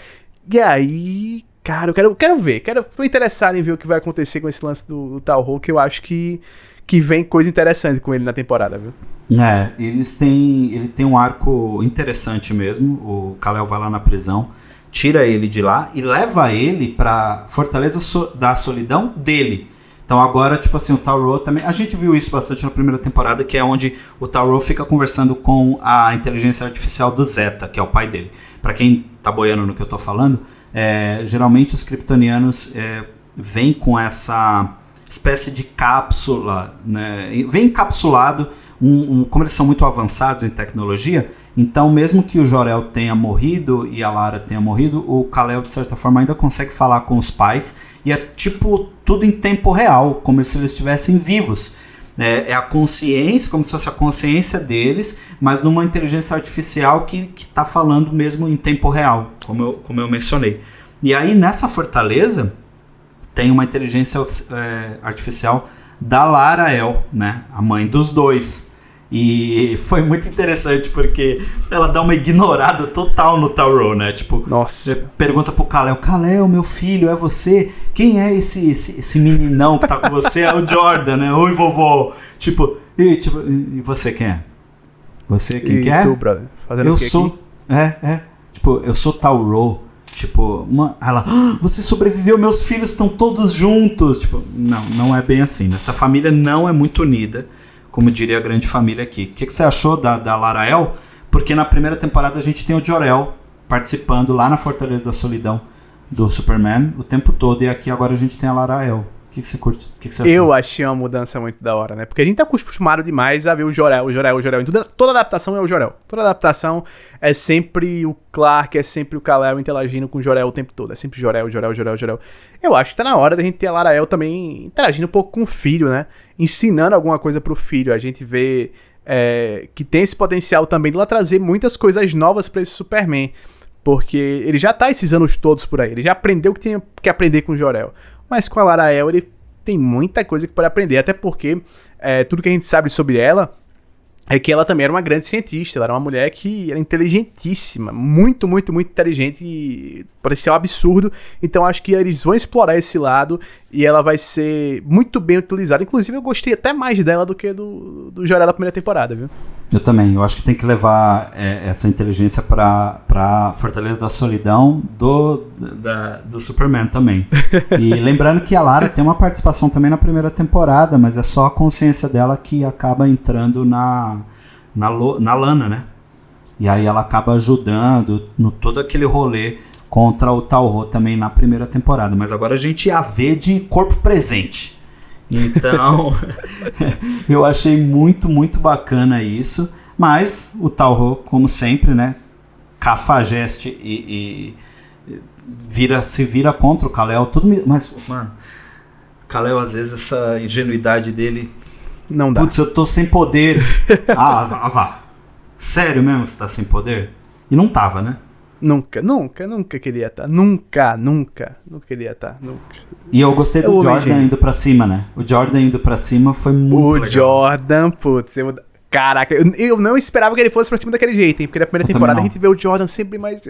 B: E aí, cara, eu quero ver. Tô interessado em ver o que vai acontecer com esse lance do Tauro, que eu acho que vem coisa interessante com ele na temporada, viu?
A: Ele tem um arco interessante mesmo. O Kal-El vai lá na prisão, tira ele de lá e leva ele pra Fortaleza da Solidão dele. Então agora, tipo assim, o Tauro também... A gente viu isso bastante na primeira temporada, que é onde o Tauro fica conversando com a inteligência artificial do Zeta, que é o pai dele. Pra quem tá boiando no que eu tô falando, geralmente os kryptonianos vêm com essa espécie de cápsula, né? Vem encapsulado, como eles são muito avançados em tecnologia, então mesmo que o Jor-El tenha morrido e a Lara tenha morrido, o Kal-El de certa forma ainda consegue falar com os pais, e é tipo tudo em tempo real, como se eles estivessem vivos. É a consciência, como se fosse a consciência deles, mas numa inteligência artificial que está falando mesmo em tempo real, como eu mencionei. E aí nessa fortaleza tem uma inteligência artificial da Lara-El, né? A mãe dos dois. E foi muito interessante porque ela dá uma ignorada total no Tauro, né? Tipo,
B: nossa.
A: Pergunta pro Kal-El: Kal-El, meu filho, é você? Quem é esse meninão que tá com você? É o Jordan, né? Oi, vovô. E você quem é? Você quem que é?
B: Tu, brother? Fazendo
A: eu sou. Aqui? Tipo, eu sou Tauro. Tipo, ela, você sobreviveu, meus filhos estão todos juntos. Tipo, não é bem assim, né? Essa família não é muito unida, como diria a grande família aqui. O que você achou da Lara-El? Porque na primeira temporada a gente tem o Jor-El participando lá na Fortaleza da Solidão do Superman o tempo todo, e aqui agora a gente tem a Lara-El. O que você curte? O que você achou?
B: Eu achei uma mudança muito da hora, né? Porque a gente tá acostumado demais a ver o Jor-El. Em toda adaptação é o Jor-El. Toda adaptação é sempre o Clark, é sempre o Kal-El interagindo com o Jor-El o tempo todo. É sempre Jor-El. Eu acho que tá na hora da gente ter a Lara-El também interagindo um pouco com o filho, né? Ensinando alguma coisa pro filho. A gente vê que tem esse potencial também de ela trazer muitas coisas novas pra esse Superman. Porque ele já tá esses anos todos por aí. Ele já aprendeu o que tinha que aprender com o Jor-El. Mas com a Lara-El ele tem muita coisa que pode aprender. Até porque tudo que a gente sabe sobre ela é que ela também era uma grande cientista. Ela era uma mulher que era inteligentíssima. Muito, muito, muito inteligente. E potencial absurdo. Então acho que eles vão explorar esse lado. E ela vai ser muito bem utilizada. Inclusive eu gostei até mais dela do que do Jor-El da primeira temporada, viu?
A: Eu também. Eu acho que tem que levar essa inteligência pra Fortaleza da Solidão do Superman também. E lembrando que a Lara tem uma participação também na primeira temporada, mas é só a consciência dela que acaba entrando na Lana, né? E aí ela acaba ajudando no todo aquele rolê contra o Tal-Ho também na primeira temporada. Mas agora a gente a vê de corpo presente. Então, eu achei muito, muito bacana isso. Mas o Tal-Ho, como sempre, né, cafajeste e se vira contra o Kal-El. Mas, mano, o Kal-El, às vezes, essa ingenuidade dele...
B: Não dá.
A: Putz, eu tô sem poder. Vá. Sério mesmo que você tá sem poder? E não tava, né?
B: Nunca queria estar. Nunca queria estar.
A: E eu gostei do Jordan indo pra cima, né? O Jordan indo pra cima foi muito legal.
B: O Jordan, putz, caraca, eu não esperava que ele fosse pra cima daquele jeito, hein? Porque na primeira temporada a gente vê o Jordan sempre mais...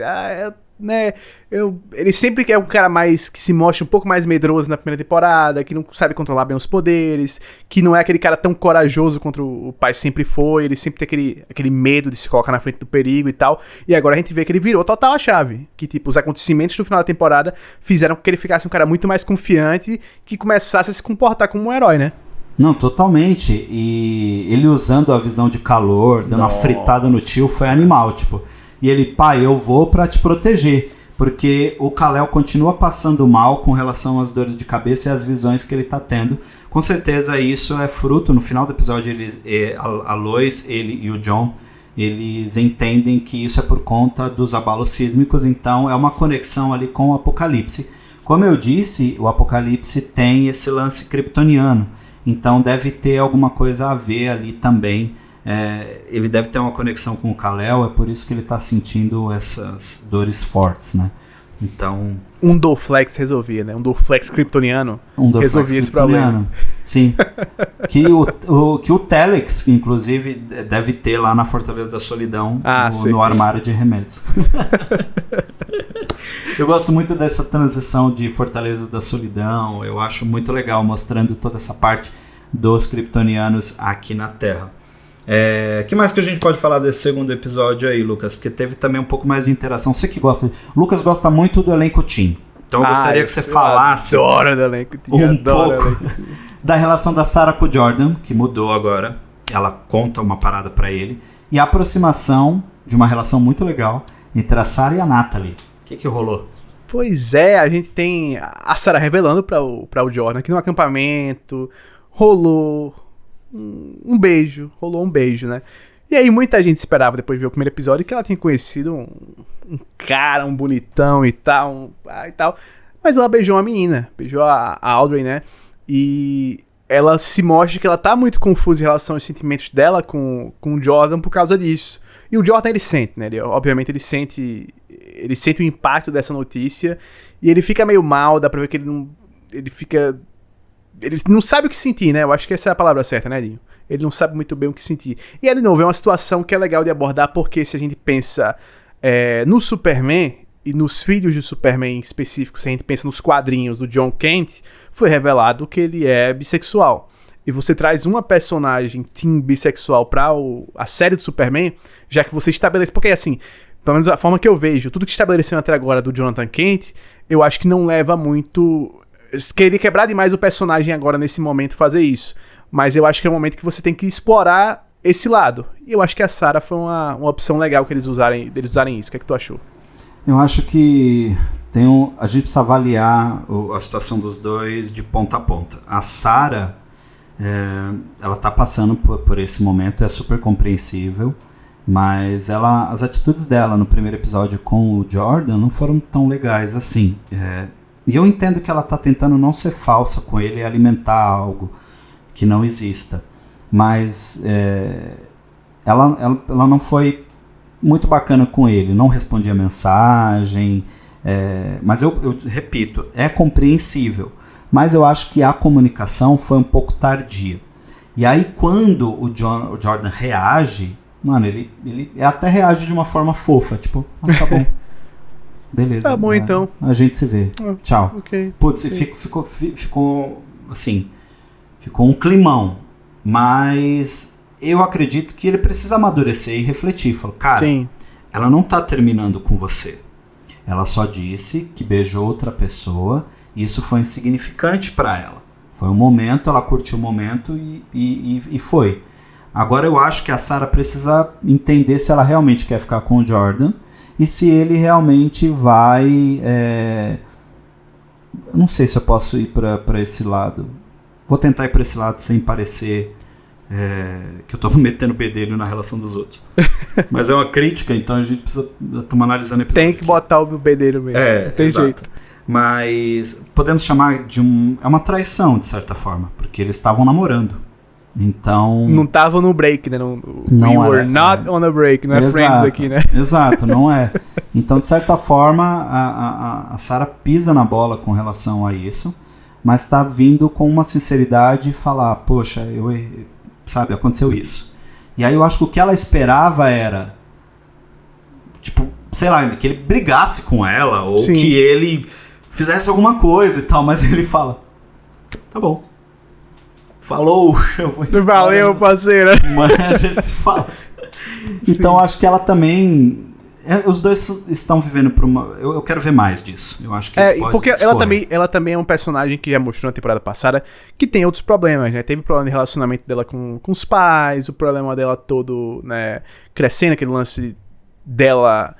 B: ele sempre é um cara mais que se mostra um pouco mais medroso na primeira temporada, que não sabe controlar bem os poderes, que não é aquele cara tão corajoso contra o pai sempre foi, ele sempre tem aquele medo de se colocar na frente do perigo e tal, e agora a gente vê que ele virou total a chave, que tipo, os acontecimentos do final da temporada fizeram com que ele ficasse um cara muito mais confiante, que começasse a se comportar como um herói, né?
A: Não, totalmente, e ele usando a visão de calor, dando uma fritada no tio, foi animal, tipo... E ele, pai, eu vou pra te proteger. Porque o Kal-El continua passando mal com relação às dores de cabeça e às visões que ele tá tendo. Com certeza isso é fruto, no final do episódio, a Lois, ele e o John, eles entendem que isso é por conta dos abalos sísmicos. Então é uma conexão ali com o Apocalipse. Como eu disse, o Apocalipse tem esse lance kryptoniano. Então deve ter alguma coisa a ver ali também. Ele deve ter uma conexão com o Kal-El, é por isso que ele está sentindo essas dores fortes, né? Então...
B: Um Dorflex resolvia, né? Um Dorflex kryptoniano resolvia esse problema.
A: Sim. que o Telex, inclusive, deve ter lá na Fortaleza da Solidão, no armário de remédios. Eu gosto muito dessa transição de Fortaleza da Solidão, eu acho muito legal, mostrando toda essa parte dos kryptonianos aqui na Terra. Que mais que a gente pode falar desse segundo episódio aí, Lucas? Porque teve também um pouco mais de interação. Você que gosta. Lucas gosta muito do elenco Team. Então eu gostaria que você falasse
B: do elenco Team,
A: um pouco da relação da Sarah com o Jordan, que mudou agora. Ela conta uma parada pra ele. E a aproximação de uma relação muito legal entre a Sarah e a Natalie. O que rolou?
B: Pois é, a gente tem a Sarah revelando pra o Jordan que no acampamento rolou um beijo, né? E aí muita gente esperava, depois de ver o primeiro episódio, que ela tinha conhecido um cara, um bonitão e tal, mas ela beijou uma menina, beijou a Audrey, né? E ela se mostra que ela tá muito confusa em relação aos sentimentos dela com o Jordan por causa disso. E o Jordan, ele sente, né? Obviamente ele sente o impacto dessa notícia e ele fica meio mal, dá pra ver que ele não sabe o que sentir, né? Eu acho que essa é a palavra certa, né, Dinho? Ele não sabe muito bem o que sentir. E, de novo, é uma situação que é legal de abordar, porque se a gente pensa no Superman e nos filhos do Superman em específico, se a gente pensa nos quadrinhos do John Kent, foi revelado que ele é bissexual. E você traz uma personagem teen bissexual pra a série do Superman, já que você estabelece... Porque, assim, pelo menos a forma que eu vejo, tudo que estabeleceu até agora do Jonathan Kent, eu acho que não leva muito... Queria quebrar demais o personagem agora, nesse momento, fazer isso. Mas eu acho que é um momento que você tem que explorar esse lado. E eu acho que a Sarah foi uma opção legal que deles usarem isso. O que é que tu achou?
A: Eu acho que a gente precisa avaliar a situação dos dois de ponta a ponta. A Sarah, ela está passando por esse momento, é super compreensível, mas as atitudes dela no primeiro episódio com o Jordan não foram tão legais assim. E eu entendo que ela está tentando não ser falsa com ele e alimentar algo que não exista. Mas ela não foi muito bacana com ele, não respondia mensagem, mas eu repito, é compreensível, mas eu acho que a comunicação foi um pouco tardia. E aí quando o Jordan reage, mano, ele até reage de uma forma fofa, tipo, tá bom, beleza,
B: tá bom então,
A: a gente se vê, tchau.
B: Okay.
A: Putz, ficou assim, ficou um climão, mas eu acredito que ele precisa amadurecer e refletir. Falou, cara, sim, ela não tá terminando com você. Ela só disse que beijou outra pessoa e isso foi insignificante para ela. Foi um momento, ela curtiu o momento e foi. Agora eu acho que a Sarah precisa entender se ela realmente quer ficar com o Jordan e se ele realmente vai... Eu não sei se eu posso ir para esse lado. Vou tentar ir para esse lado sem parecer... que eu tô metendo o bedelho na relação dos outros. Mas é uma crítica, então a gente precisa... Estamos analisando o episódio.
B: Tem que aqui botar o bedelho mesmo. Não tem
A: exato.
B: jeito.
A: Mas podemos chamar de é uma traição, de certa forma, porque eles estavam namorando. Então...
B: Não estavam no break, né?
A: Não
B: We were not on a break, não é Friends aqui, né?
A: Exato, não é. Então, de certa forma, a Sarah pisa na bola com relação a isso, mas está vindo com uma sinceridade e falar, poxa, sabe, aconteceu isso. E aí eu acho que o que ela esperava era, tipo, sei lá, que ele brigasse com ela, ou sim, que ele fizesse alguma coisa e tal, mas ele fala, tá bom, falou, eu vou embora.
B: Valeu, parceira.
A: Mas a gente se fala. Então acho que ela também... Os dois estão vivendo por uma... Eu quero ver mais disso. Eu acho que isso pode
B: porque ela também é um personagem que já mostrou na temporada passada que tem outros problemas, né? Teve problema de relacionamento dela com os pais, o problema dela todo, né, crescendo, aquele lance dela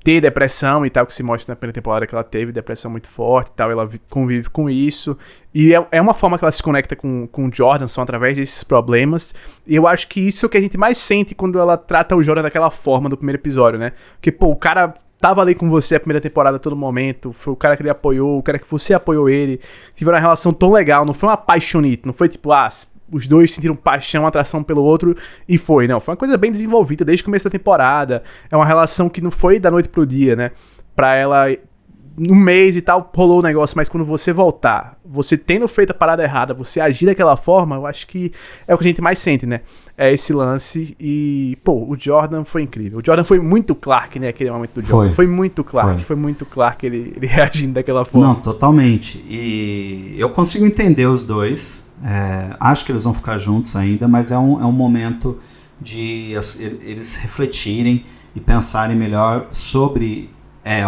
B: ter depressão e tal, que se mostra na primeira temporada que ela teve depressão muito forte e tal, ela convive com isso, e é uma forma que ela se conecta com o Jordan, são através desses problemas, e eu acho que isso é o que a gente mais sente quando ela trata o Jordan daquela forma do primeiro episódio, né? Porque, pô, o cara tava ali com você a primeira temporada a todo momento, foi o cara que ele apoiou, o cara que você apoiou ele, tiveram uma relação tão legal, não foi uma paixonite, não foi tipo, os dois sentiram paixão, atração pelo outro e foi, não. Foi uma coisa bem desenvolvida desde o começo da temporada. É uma relação que não foi da noite pro dia, né? Pra ela, no mês e tal, rolou o negócio, mas quando você voltar, você tendo feito a parada errada, você agir daquela forma, eu acho que é o que a gente mais sente, né? É esse lance e, pô, o Jordan foi incrível. O Jordan foi muito Clark, né? Aquele momento do Jordan. Foi muito Clark. Foi muito Clark ele reagindo daquela forma.
A: Não, totalmente. E eu consigo entender os dois. Acho que eles vão ficar juntos ainda, mas é um momento de eles refletirem e pensarem melhor sobre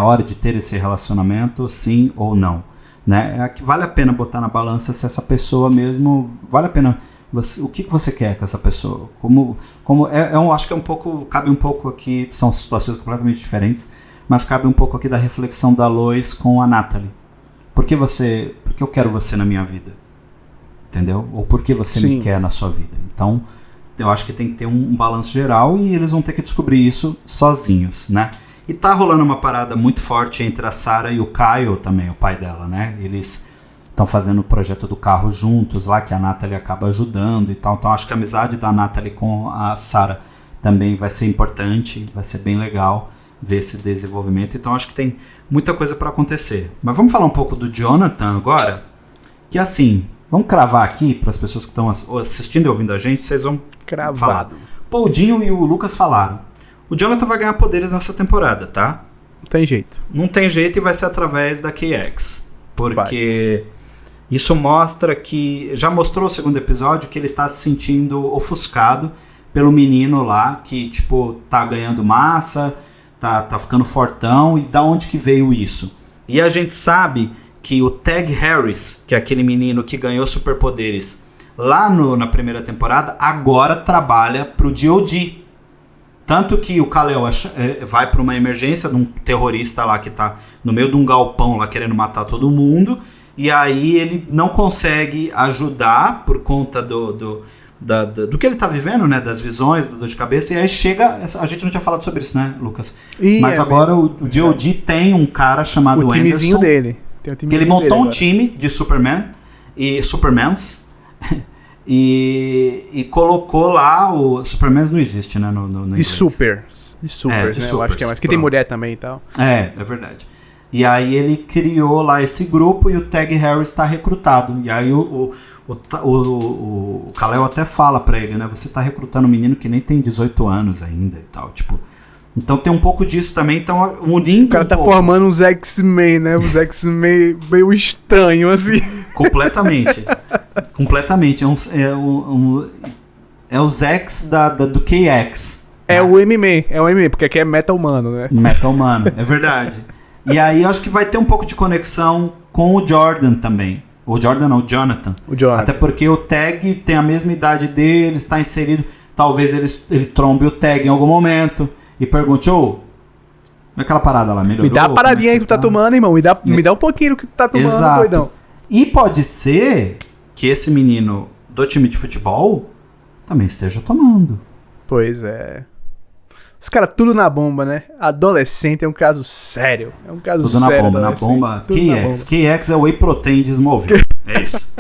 A: hora de ter esse relacionamento, sim ou não, né? Vale a pena botar na balança se essa pessoa mesmo, vale a pena, o que você quer com essa pessoa, eu acho que cabe um pouco aqui, são situações completamente diferentes, mas cabe um pouco aqui da reflexão da Lois com a Natalie. Por que eu quero você na minha vida? Entendeu? Ou por que você me quer na sua vida? Então, eu acho que tem que ter um balanço geral e eles vão ter que descobrir isso sozinhos, né? E tá rolando uma parada muito forte entre a Sarah e o Kyle também, o pai dela, né? Eles estão fazendo o projeto do carro juntos lá, que a Natalie acaba ajudando e tal. Então, acho que a amizade da Natalie com a Sarah também vai ser importante, vai ser bem legal ver esse desenvolvimento. Então, acho que tem muita coisa para acontecer. Mas vamos falar um pouco do Jonathan agora, que assim... Vamos cravar aqui para as pessoas que estão assistindo e ouvindo a gente, vocês vão falar. Pô, o Dinho e o Lucas falaram. O Jonathan vai ganhar poderes nessa temporada, tá?
B: Não tem jeito.
A: Não tem jeito e vai ser através da KX. Porque isso mostra que... Já mostrou o segundo episódio que ele tá se sentindo ofuscado pelo menino lá que, tipo, tá ganhando massa, tá ficando fortão. E da onde que veio isso? E a gente sabe... que o Tag Harris, que é aquele menino que ganhou superpoderes lá na primeira temporada, agora trabalha pro DOD. Tanto que o Kal-El vai para uma emergência de um terrorista lá que tá no meio de um galpão lá querendo matar todo mundo. E aí ele não consegue ajudar por conta do que ele tá vivendo, né? Das visões, da dor de cabeça. E aí chega... A gente não tinha falado sobre isso, né, Lucas? Mas agora o G.O.D. tem um cara chamado
B: Anderson. O timezinho dele.
A: Tem que ele montou um time de Supermans e colocou lá o Supermans não existe, né, no
B: de
A: inglês.
B: Supers, né? Eu acho que é mais. Que tem mulher também e tal.
A: É verdade. E aí ele criou lá esse grupo e o Tag Harris está recrutado. E aí o Kal-El até fala pra ele, né, você tá recrutando um menino que nem tem 18 anos ainda e tal, tipo... Então tem um pouco disso também, então unindo.
B: O cara tá formando uns X-Men, né? Uns X-Men meio estranho, assim.
A: Completamente. É os X do KX.
B: É o MMA, porque aqui é Metal Humano, né?
A: Metal Humano, é verdade. E aí eu acho que vai ter um pouco de conexão com o Jordan também. O Jonathan. Até porque o Tag tem a mesma idade dele, está inserido. Talvez ele trombe o Tag em algum momento. E pergunte, como é aquela parada lá? Melhorou?
B: Me dá a paradinha aí que tu tá tomando, irmão. Me dá um pouquinho do que tu tá tomando,
A: exato.
B: Doidão.
A: E pode ser que esse menino do time de futebol também esteja tomando.
B: Pois é. Os caras tudo na bomba, né? Adolescente é um caso sério. É um caso
A: tudo
B: sério.
A: Tudo na bomba. KX é o Whey Protein de Smallville. É isso.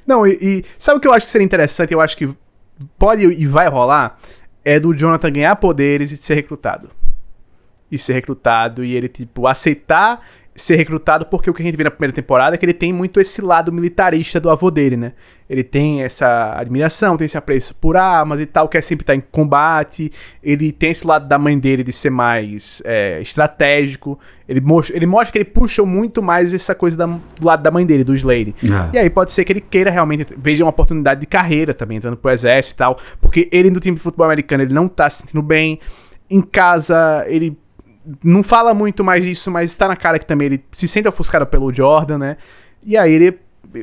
B: Não, e sabe o que eu acho que seria interessante? Eu acho que pode e vai rolar... É do Jonathan ganhar poderes e ser recrutado. E ele, tipo, aceitar ser recrutado, porque o que a gente vê na primeira temporada é que ele tem muito esse lado militarista do avô dele, né? Ele tem essa admiração, tem esse apreço por armas e tal, quer sempre estar em combate. Ele tem esse lado da mãe dele de ser mais estratégico. Ele mostra que ele puxa muito mais essa coisa do lado da mãe dele, do Slade. E aí pode ser que ele queira realmente, veja uma oportunidade de carreira também, entrando pro exército e tal. Porque ele no time de futebol americano, ele não tá se sentindo bem. Em casa, ele não fala muito mais disso, mas tá na cara que também ele se sente ofuscado pelo Jordan, né? E aí ele,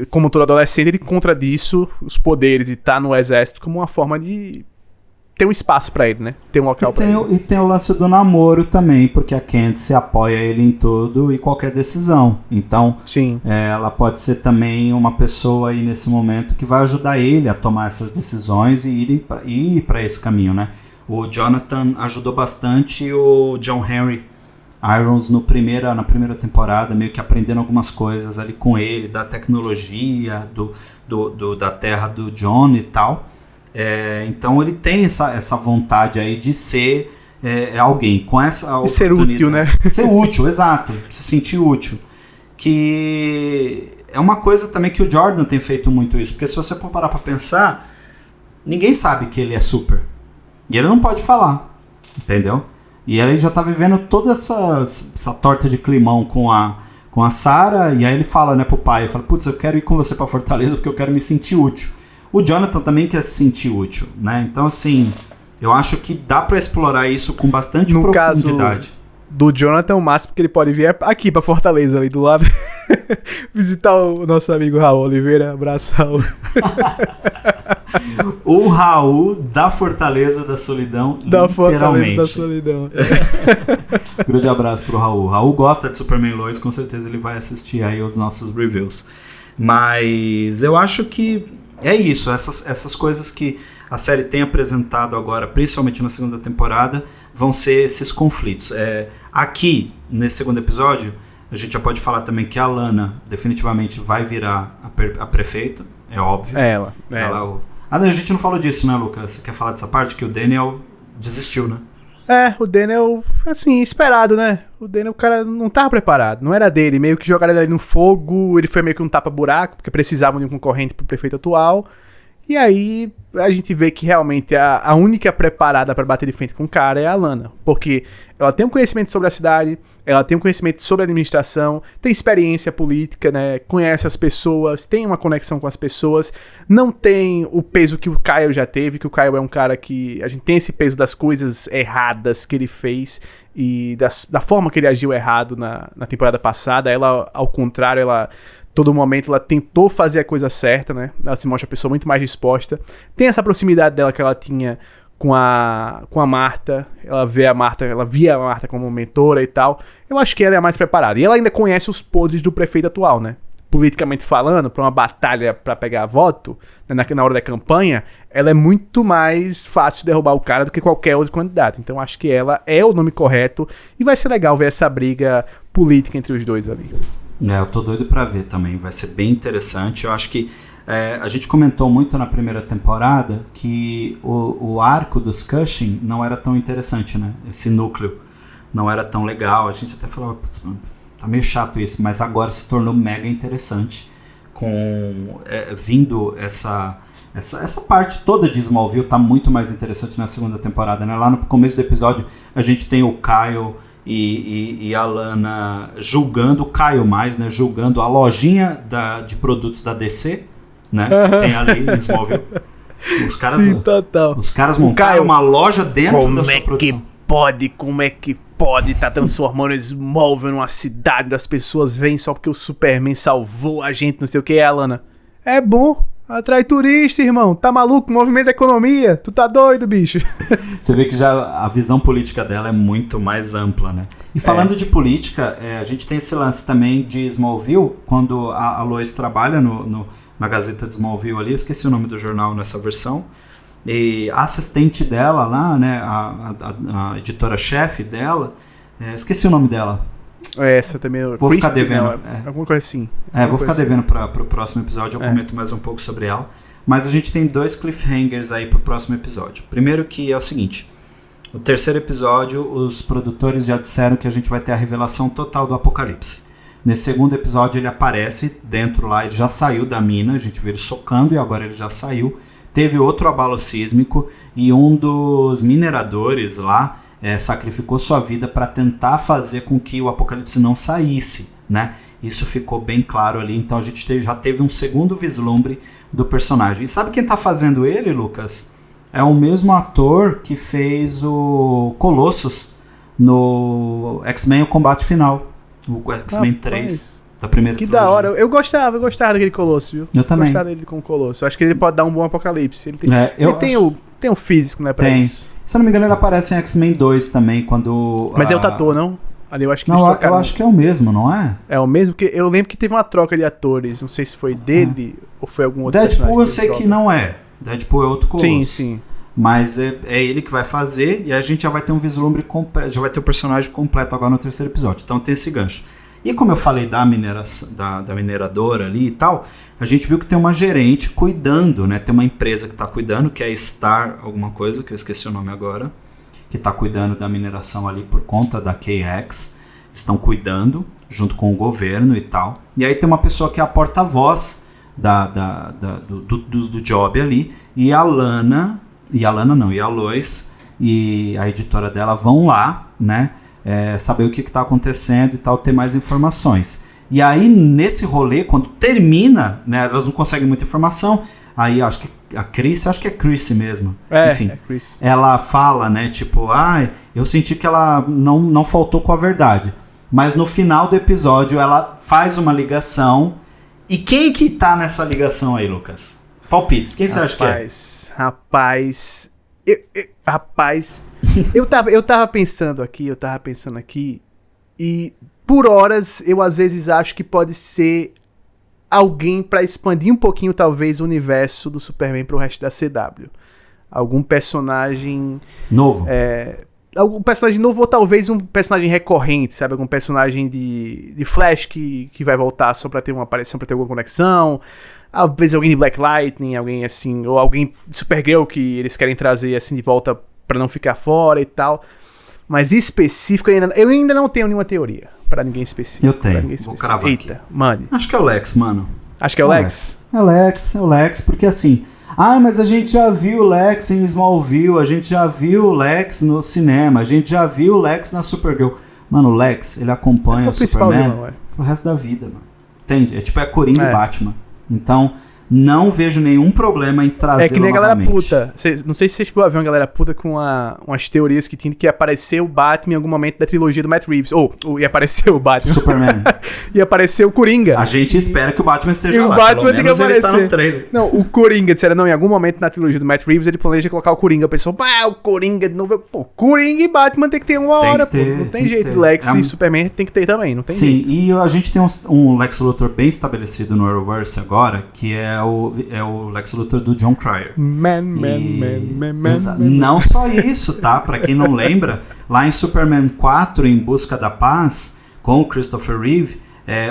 B: como todo adolescente, ele contradiz os poderes e tá no exército como uma forma de ter um espaço pra ele, né? Ter um local pra ele.
A: E tem o lance do namoro também, porque a Candice apoia ele em tudo e qualquer decisão. Então,
B: sim,
A: ela pode ser também uma pessoa aí nesse momento que vai ajudar ele a tomar essas decisões e ir pra esse caminho, né? O Jonathan ajudou bastante o John Henry Irons na primeira temporada, meio que aprendendo algumas coisas ali com ele, da tecnologia, da terra do John e tal. Então ele tem essa vontade aí de ser alguém com essa oportunidade.
B: Ser útil, né?
A: Ser útil, exato. Se sentir útil. Que é uma coisa também que o Jordan tem feito muito isso. Porque se você for parar pra pensar, ninguém sabe que ele é super. E ele não pode falar, entendeu? E ele já tá vivendo toda essa torta de climão com a Sarah, e aí ele fala, né, pro pai, fala, putz, eu quero ir com você pra Fortaleza porque eu quero me sentir útil. O Jonathan também quer se sentir útil, né? Então, assim, eu acho que dá pra explorar isso com bastante profundidade.
B: Caso do Jonathan, o máximo que ele pode vir é aqui pra Fortaleza, ali do lado. Visitar o nosso amigo Raul Oliveira. Abraço, Raul.
A: O Raul da Fortaleza da Solidão,
B: da Fortaleza da Solidão.
A: Grande abraço pro Raul. Raul gosta de Superman Lois, com certeza ele vai assistir aí os nossos reviews. Mas eu acho que é isso, essas coisas que a série tem apresentado agora, principalmente na segunda temporada, vão ser esses conflitos. Aqui, nesse segundo episódio, a gente já pode falar também que a Lana definitivamente vai virar a prefeita, é óbvio.
B: Ela.
A: A gente não falou disso, né, Lucas? Você quer falar dessa parte? Que o Daniel desistiu, né?
B: O Daniel, assim, esperado, né? O Daniel, o cara não tava preparado, não era dele. Meio que jogaram ele ali no fogo, ele foi meio que um tapa-buraco, porque precisavam de um concorrente pro prefeito atual. E aí a gente vê que realmente a única preparada para bater de frente com o cara é a Lana. Porque ela tem um conhecimento sobre a cidade, ela tem um conhecimento sobre a administração, tem experiência política, né? Conhece as pessoas, tem uma conexão com as pessoas, não tem o peso que o Kyle já teve, que o Kyle é um cara que a gente tem esse peso das coisas erradas que ele fez e da forma que ele agiu errado na temporada passada. Ela, ao contrário, ela... Todo momento ela tentou fazer a coisa certa, né? Ela se mostra uma pessoa muito mais disposta. Tem essa proximidade dela que ela tinha com a Martha. Ela via a Martha como mentora e tal. Eu acho que ela é a mais preparada. E ela ainda conhece os podres do prefeito atual, né? Politicamente falando, pra uma batalha pra pegar voto, né, na hora da campanha, ela é muito mais fácil de derrubar o cara do que qualquer outro candidato. Então acho que ela é o nome correto e vai ser legal ver essa briga política entre os dois ali.
A: Eu tô doido pra ver também, vai ser bem interessante. Eu acho que a gente comentou muito na primeira temporada que o arco dos Cushing não era tão interessante, né? Esse núcleo não era tão legal. A gente até falava, putz, mano, tá meio chato isso, mas agora se tornou mega interessante com vindo essa parte toda de Smallville tá muito mais interessante na segunda temporada, né? Lá no começo do episódio a gente tem o Kyle e a Lana julgando o Kyle mais, né? Julgando a lojinha de produtos da DC, né? Que tem ali em Smallville. Os caras montaram uma loja dentro da sua produção.
B: Como é que pode tá transformando Smallville numa cidade das pessoas vêm só porque o Superman salvou a gente, não sei o que, Alana? É bom, atrai turista, irmão. Tá maluco? Movimento da economia. Tu tá doido, bicho.
A: Você vê que já a visão política dela é muito mais ampla, né? E falando de política, a gente tem esse lance também de Smallville, quando a Lois trabalha na Gazeta de Smallville ali, eu esqueci o nome do jornal nessa versão, e a assistente dela lá, né, a editora-chefe dela, esqueci o nome dela.
B: Essa também.
A: Vou ficar devendo.
B: Alguma coisa assim.
A: Vou ficar devendo para o próximo episódio, eu comento mais um pouco sobre ela. Mas a gente tem 2 cliffhangers aí pro próximo episódio. Primeiro que é o seguinte, o terceiro episódio, os produtores já disseram que a gente vai ter a revelação total do Apocalipse. Nesse segundo episódio ele aparece dentro lá, ele já saiu da mina, a gente viu ele socando e agora ele já saiu. Teve outro abalo sísmico e um dos mineradores lá sacrificou sua vida para tentar fazer com que o Apocalipse não saísse, né? Isso ficou bem claro ali, então a gente já teve um segundo vislumbre do personagem. E sabe quem tá fazendo ele, Lucas? É o mesmo ator que fez o Colossus no X-Men O Combate Final, o X-Men 3. Da primeira
B: que
A: trilogia.
B: Da hora, eu gostava daquele Colosso, viu?
A: Eu também.
B: Gostava dele com o Colosso. Acho que ele pode dar um bom Apocalipse. Ele tem o físico, né, pra isso.
A: Se eu não me engano, ele aparece em X-Men 2 também, quando...
B: Mas é o ator, não? Ali eu acho que
A: não, eu acho que é o mesmo, não é?
B: É o mesmo, porque eu lembro que teve uma troca de atores, não sei se foi dele ou foi algum outro
A: Deadpool eu sei que não é. Deadpool é outro Colosso.
B: Sim.
A: Mas é ele que vai fazer e a gente já vai ter um vislumbre completo, já vai ter o personagem completo agora no terceiro episódio. Então tem esse gancho. E como eu falei da mineradora ali e tal, a gente viu que tem uma gerente cuidando, né? Tem uma empresa que está cuidando, que é a Star alguma coisa, que eu esqueci o nome agora, que está cuidando da mineração ali por conta da KX. Estão cuidando, junto com o governo e tal. E aí tem uma pessoa que é a porta-voz do job ali, e a Lois e a editora dela vão lá, né? Saber o que está acontecendo e tal, ter mais informações. E aí, nesse rolê, quando termina, né, elas não conseguem muita informação, aí acho que a Chris, acho que é Chris mesmo, enfim,
B: Chris.
A: Ela fala, né, tipo, eu senti que ela não faltou com a verdade. Mas no final do episódio, ela faz uma ligação, e quem que tá nessa ligação aí, Lucas? Palpites, quem você acha que é?
B: Rapaz, eu tava pensando aqui, e por horas eu às vezes acho que pode ser alguém pra expandir um pouquinho talvez o universo do Superman pro resto da CW. Algum personagem
A: novo.
B: Algum personagem novo ou talvez um personagem recorrente, sabe? Algum personagem de Flash que vai voltar só pra ter uma aparição, pra ter alguma conexão. Às vezes alguém de Black Lightning, alguém assim, ou alguém de Supergirl que eles querem trazer assim de volta pra não ficar fora e tal. Mas específico, eu ainda não tenho nenhuma teoria pra ninguém específico.
A: Eu tenho, vou cravar aqui.
B: Mande.
A: Acho que é o Lex, mano.
B: Acho que é o Lex?
A: É o Lex, porque assim... mas a gente já viu o Lex em Smallville, a gente já viu o Lex no cinema, a gente já viu o Lex na Supergirl. Mano, o Lex, ele acompanha o Superman pro resto da vida, mano. Entende? É tipo a Coringa e Batman. Então, não vejo nenhum problema em trazê-lo
B: É que nem a galera
A: novamente.
B: puta. Não sei se você chegou a ver uma galera puta com umas teorias que tinha que ia aparecer o Batman em algum momento da trilogia do Matt Reeves. Ou ia aparecer o Batman.
A: Superman.
B: Ia aparecer o Coringa.
A: A gente espera que o Batman
B: E
A: esteja
B: o
A: lá.
B: Batman
A: Pelo
B: tem que
A: menos ele tá
B: aparecer.
A: no trailer.
B: Não, o Coringa, disseram, não, em algum momento na trilogia do Matt Reeves ele planeja colocar o Coringa. A pessoa, o Coringa de novo. Pô, Coringa e Batman tem que ter uma
A: Tem
B: hora,
A: que ter,
B: pô. Não tem
A: tem
B: jeito.
A: que ter.
B: Lex
A: É
B: e Superman tem que ter também, não tem
A: Sim,
B: jeito.
A: e a gente tem um Lex Luthor bem estabelecido no Arrowverse agora, que é o Lex Luthor do John Cryer. Não só isso, tá? Pra quem não lembra, lá em Superman 4, Em Busca da Paz, com o Christopher Reeve,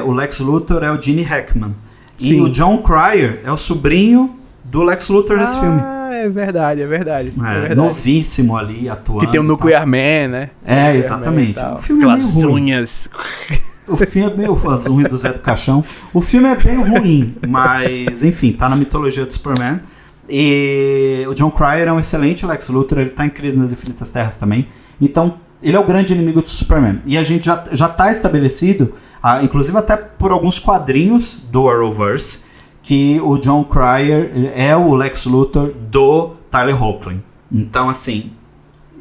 A: o Lex Luthor é o Gene Hackman.
B: Sim.
A: E o John Cryer é o sobrinho do Lex Luthor nesse filme.
B: É verdade.
A: Novíssimo ali, atuando.
B: Que tem o Nuclear Man, né?
A: Exatamente.
B: Man e tal.
A: O filme é
B: Aquelas
A: meio ruim.
B: unhas.
A: O filme é meio as unhas do Zé do Caixão. O filme é bem ruim, mas enfim, tá na mitologia do Superman. E o John Cryer é um excelente Lex Luthor, ele tá em Crise nas Infinitas Terras também. Então, ele é o grande inimigo do Superman. E a gente já tá estabelecido, inclusive até por alguns quadrinhos do Arrowverse, que o John Cryer é o Lex Luthor do Tyler Hoechlin. Então, assim,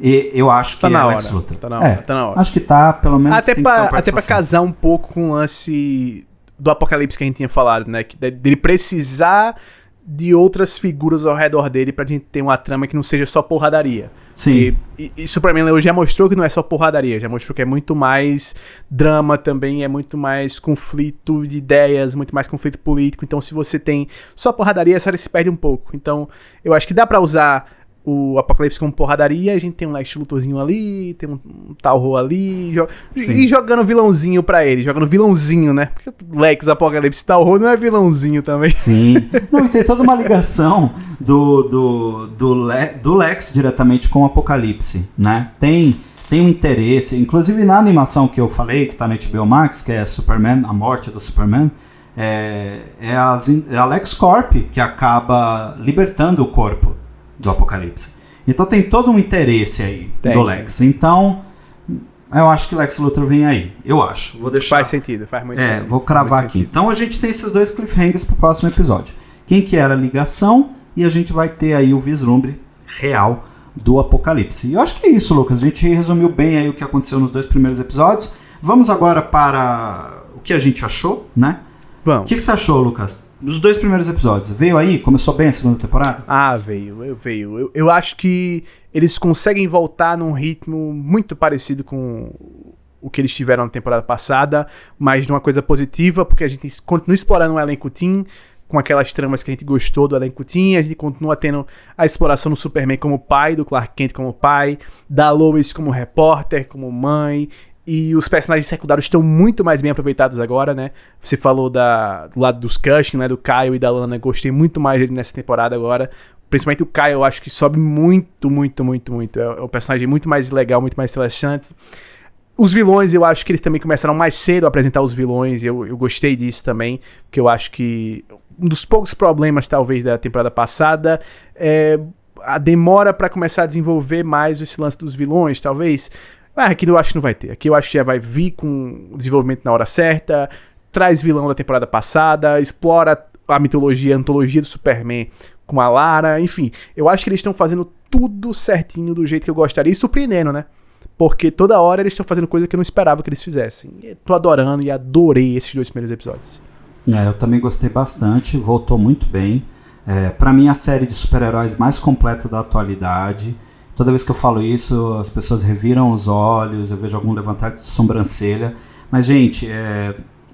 A: eu acho que é Lex Luthor.
B: Tá na hora.
A: Acho que tá, pelo menos
B: Até
A: tem que ter uma
B: pra
A: participação.
B: casar um pouco com o lance do Apocalipse que a gente tinha falado, né? Dele precisar de outras figuras ao redor dele pra gente ter uma trama que não seja só porradaria.
A: Sim.
B: E Superman hoje já mostrou que não é só porradaria, já mostrou que é muito mais drama também, é muito mais conflito de ideias, muito mais conflito político. Então, se você tem só porradaria, a série se perde um pouco. Então, eu acho que dá pra usar o Apocalipse como porradaria, a gente tem um Lex Luthorzinho ali, tem um Talho ali, e jogando vilãozinho pra ele, jogando vilãozinho, né? Porque Lex, Apocalipse, Talho não é vilãozinho também.
A: Sim. Não, e tem toda uma ligação do Lex diretamente com o Apocalipse, né? Tem um interesse, inclusive na animação que eu falei, que tá na HBO Max, que é Superman, a morte do Superman, é a LexCorp que acaba libertando o corpo do Apocalipse. Então tem todo um interesse aí do Lex. Então, eu acho que Lex Luthor vem aí. Eu acho. Vou deixar.
B: Faz sentido, faz muito sentido.
A: Vou cravar aqui. Então a gente tem esses dois cliffhangers pro próximo episódio. Quem que era a ligação, e a gente vai ter aí o vislumbre real do Apocalipse. E eu acho que é isso, Lucas. A gente resumiu bem aí o que aconteceu nos dois primeiros episódios. Vamos agora para o que a gente achou, né?
B: Vamos.
A: O que você achou, Lucas? Os dois primeiros episódios. Veio aí? Começou bem a segunda temporada?
B: Veio. Eu acho que eles conseguem voltar num ritmo muito parecido com o que eles tiveram na temporada passada, mas de uma coisa positiva, porque a gente continua explorando um elenco teen, com aquelas tramas que a gente gostou do elenco teen, a gente continua tendo a exploração do Superman como pai, do Clark Kent como pai, da Lois como repórter, como mãe. E os personagens secundários estão muito mais bem aproveitados agora, né? Você falou do lado dos Cushing, né? Do Kyle e da Lana. Gostei muito mais dele nessa temporada agora. Principalmente o Kyle, eu acho que sobe muito. É um personagem muito mais legal, muito mais interessante. Os vilões, eu acho que eles também começaram mais cedo a apresentar os vilões. Eu gostei disso também. Porque eu acho que um dos poucos problemas, talvez, da temporada passada é a demora para começar a desenvolver mais esse lance dos vilões, talvez. Aqui eu acho que não vai ter. Aqui eu acho que já vai vir com o desenvolvimento na hora certa, traz vilão da temporada passada, explora a mitologia, a antologia do Superman com a Lara, enfim. Eu acho que eles estão fazendo tudo certinho do jeito que eu gostaria e surpreendendo, né? Porque toda hora eles estão fazendo coisa que eu não esperava que eles fizessem. Eu tô adorando e adorei esses dois primeiros episódios.
A: Eu também gostei bastante, voltou muito bem. Pra mim, a série de super-heróis mais completa da atualidade. Toda vez que eu falo isso, as pessoas reviram os olhos, eu vejo algum levantar de sobrancelha. Mas, gente,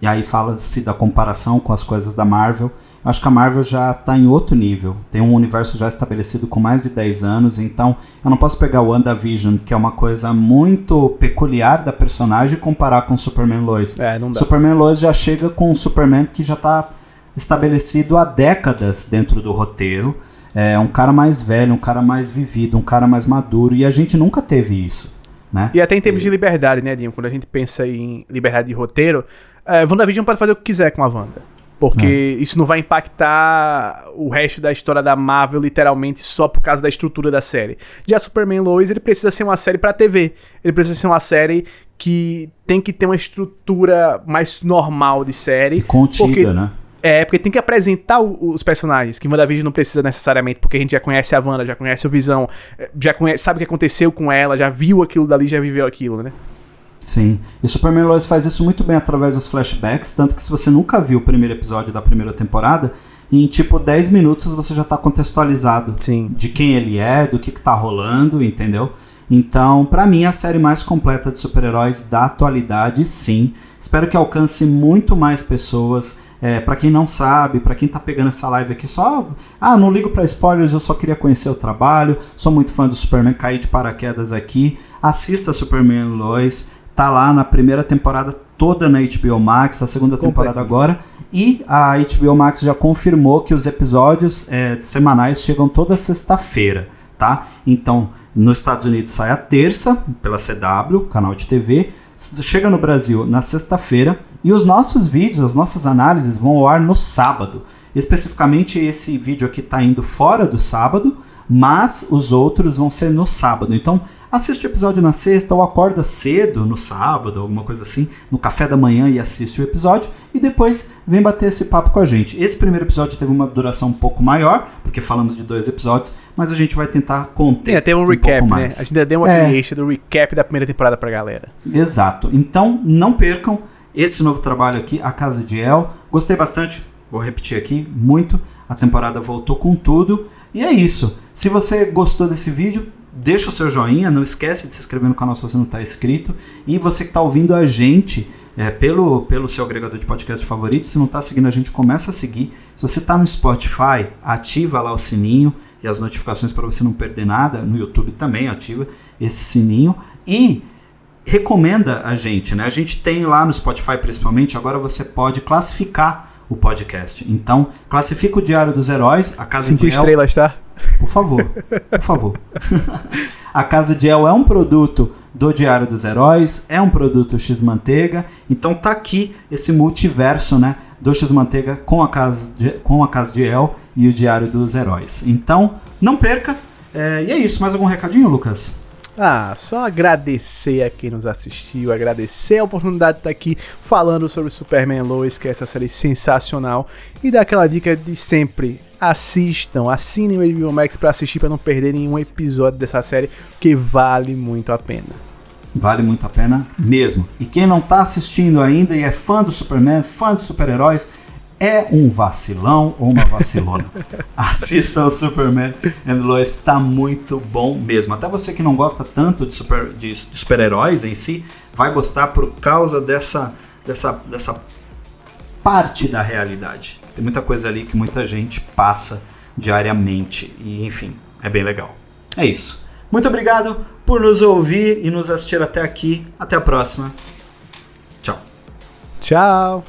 A: e aí fala-se da comparação com as coisas da Marvel. Eu acho que a Marvel já está em outro nível. Tem um universo já estabelecido com mais de 10 anos. Então, eu não posso pegar o WandaVision, que é uma coisa muito peculiar da personagem, e comparar com o Superman Lois.
B: Não dá.
A: Superman Lois já chega com um Superman que já está estabelecido há décadas dentro do roteiro. É um cara mais velho, um cara mais vivido, um cara mais maduro, e a gente nunca teve isso, né?
B: E até em termos de liberdade, né, Dinho? Quando a gente pensa em liberdade de roteiro, WandaVision pode fazer o que quiser com a Wanda. Porque isso não vai impactar o resto da história da Marvel, literalmente, só por causa da estrutura da série. Já Superman Lois, ele precisa ser uma série pra TV. Ele precisa ser uma série que tem que ter uma estrutura mais normal de série.
A: E contida, né?
B: Porque tem que apresentar os personagens, que WandaVision não precisa necessariamente, porque a gente já conhece a Wanda, já conhece o Visão, sabe o que aconteceu com ela, já viu aquilo dali, já viveu aquilo, né?
A: Sim, e Superman Lois faz isso muito bem através dos flashbacks, tanto que se você nunca viu o primeiro episódio da primeira temporada, em tipo 10 minutos você já tá contextualizado de quem ele é, do que tá rolando, entendeu? Então, pra mim, a série mais completa de super-heróis da atualidade, sim. Espero que alcance muito mais pessoas. Pra quem não sabe, pra quem tá pegando essa live aqui só... não ligo pra spoilers, eu só queria conhecer o trabalho, sou muito fã do Superman, caí de paraquedas aqui. Assista Superman Lois, tá lá na primeira temporada toda na HBO Max, a segunda temporada agora. E a HBO Max já confirmou que os episódios semanais chegam toda sexta-feira, tá? Então, nos Estados Unidos sai a terça, pela CW, canal de TV, chega no Brasil na sexta-feira, e os nossos vídeos, as nossas análises vão ao ar no sábado. Especificamente esse vídeo aqui está indo fora do sábado, mas os outros vão ser no sábado. Então, assiste o episódio na sexta ou acorda cedo no sábado, alguma coisa assim, no café da manhã e assiste o episódio e depois vem bater esse papo com a gente. Esse primeiro episódio teve uma duração um pouco maior, porque falamos de 2 episódios, mas a gente vai tentar conter
B: tem um recap, pouco mais. Né? A gente ainda deu uma extra do recap da primeira temporada pra galera.
A: Exato. Então, não percam esse novo trabalho aqui, A Casa de El. Gostei bastante, vou repetir aqui, muito. A temporada voltou com tudo. E é isso. Se você gostou desse vídeo, deixa o seu joinha, não esquece de se inscrever no canal se você não está inscrito. E você que está ouvindo a gente pelo seu agregador de podcast favorito, se não está seguindo a gente, começa a seguir. Se você está no Spotify, ativa lá o sininho e as notificações para você não perder nada. No YouTube também ativa esse sininho. E recomenda a gente, né? A gente tem lá no Spotify principalmente, agora você pode classificar o podcast. Então, classifica o Diário dos Heróis, A Casa de El. 5
B: estrelas, tá?
A: Por favor, por favor. A Casa de El é um produto do Diário dos Heróis, é um produto X-Manteiga, então tá aqui esse multiverso, né, do X-Manteiga com a Casa de El e o Diário dos Heróis. Então, não perca. E é isso. Mais algum recadinho, Lucas?
B: Só agradecer a quem nos assistiu, agradecer a oportunidade de estar aqui falando sobre Superman Lois, que é essa série sensacional, e dar aquela dica de sempre: assinem o HBO Max para assistir, para não perder nenhum episódio dessa série, que vale muito a pena.
A: Vale muito a pena mesmo. E quem não tá assistindo ainda e é fã do Superman, fã dos super-heróis, é um vacilão ou uma vacilona. Assista o Superman and Lois, tá muito bom mesmo. Até você que não gosta tanto de super-heróis em si, vai gostar por causa dessa parte da realidade. Tem muita coisa ali que muita gente passa diariamente e, enfim, é bem legal. É isso. Muito obrigado por nos ouvir e nos assistir até aqui. Até a próxima. Tchau.
B: Tchau.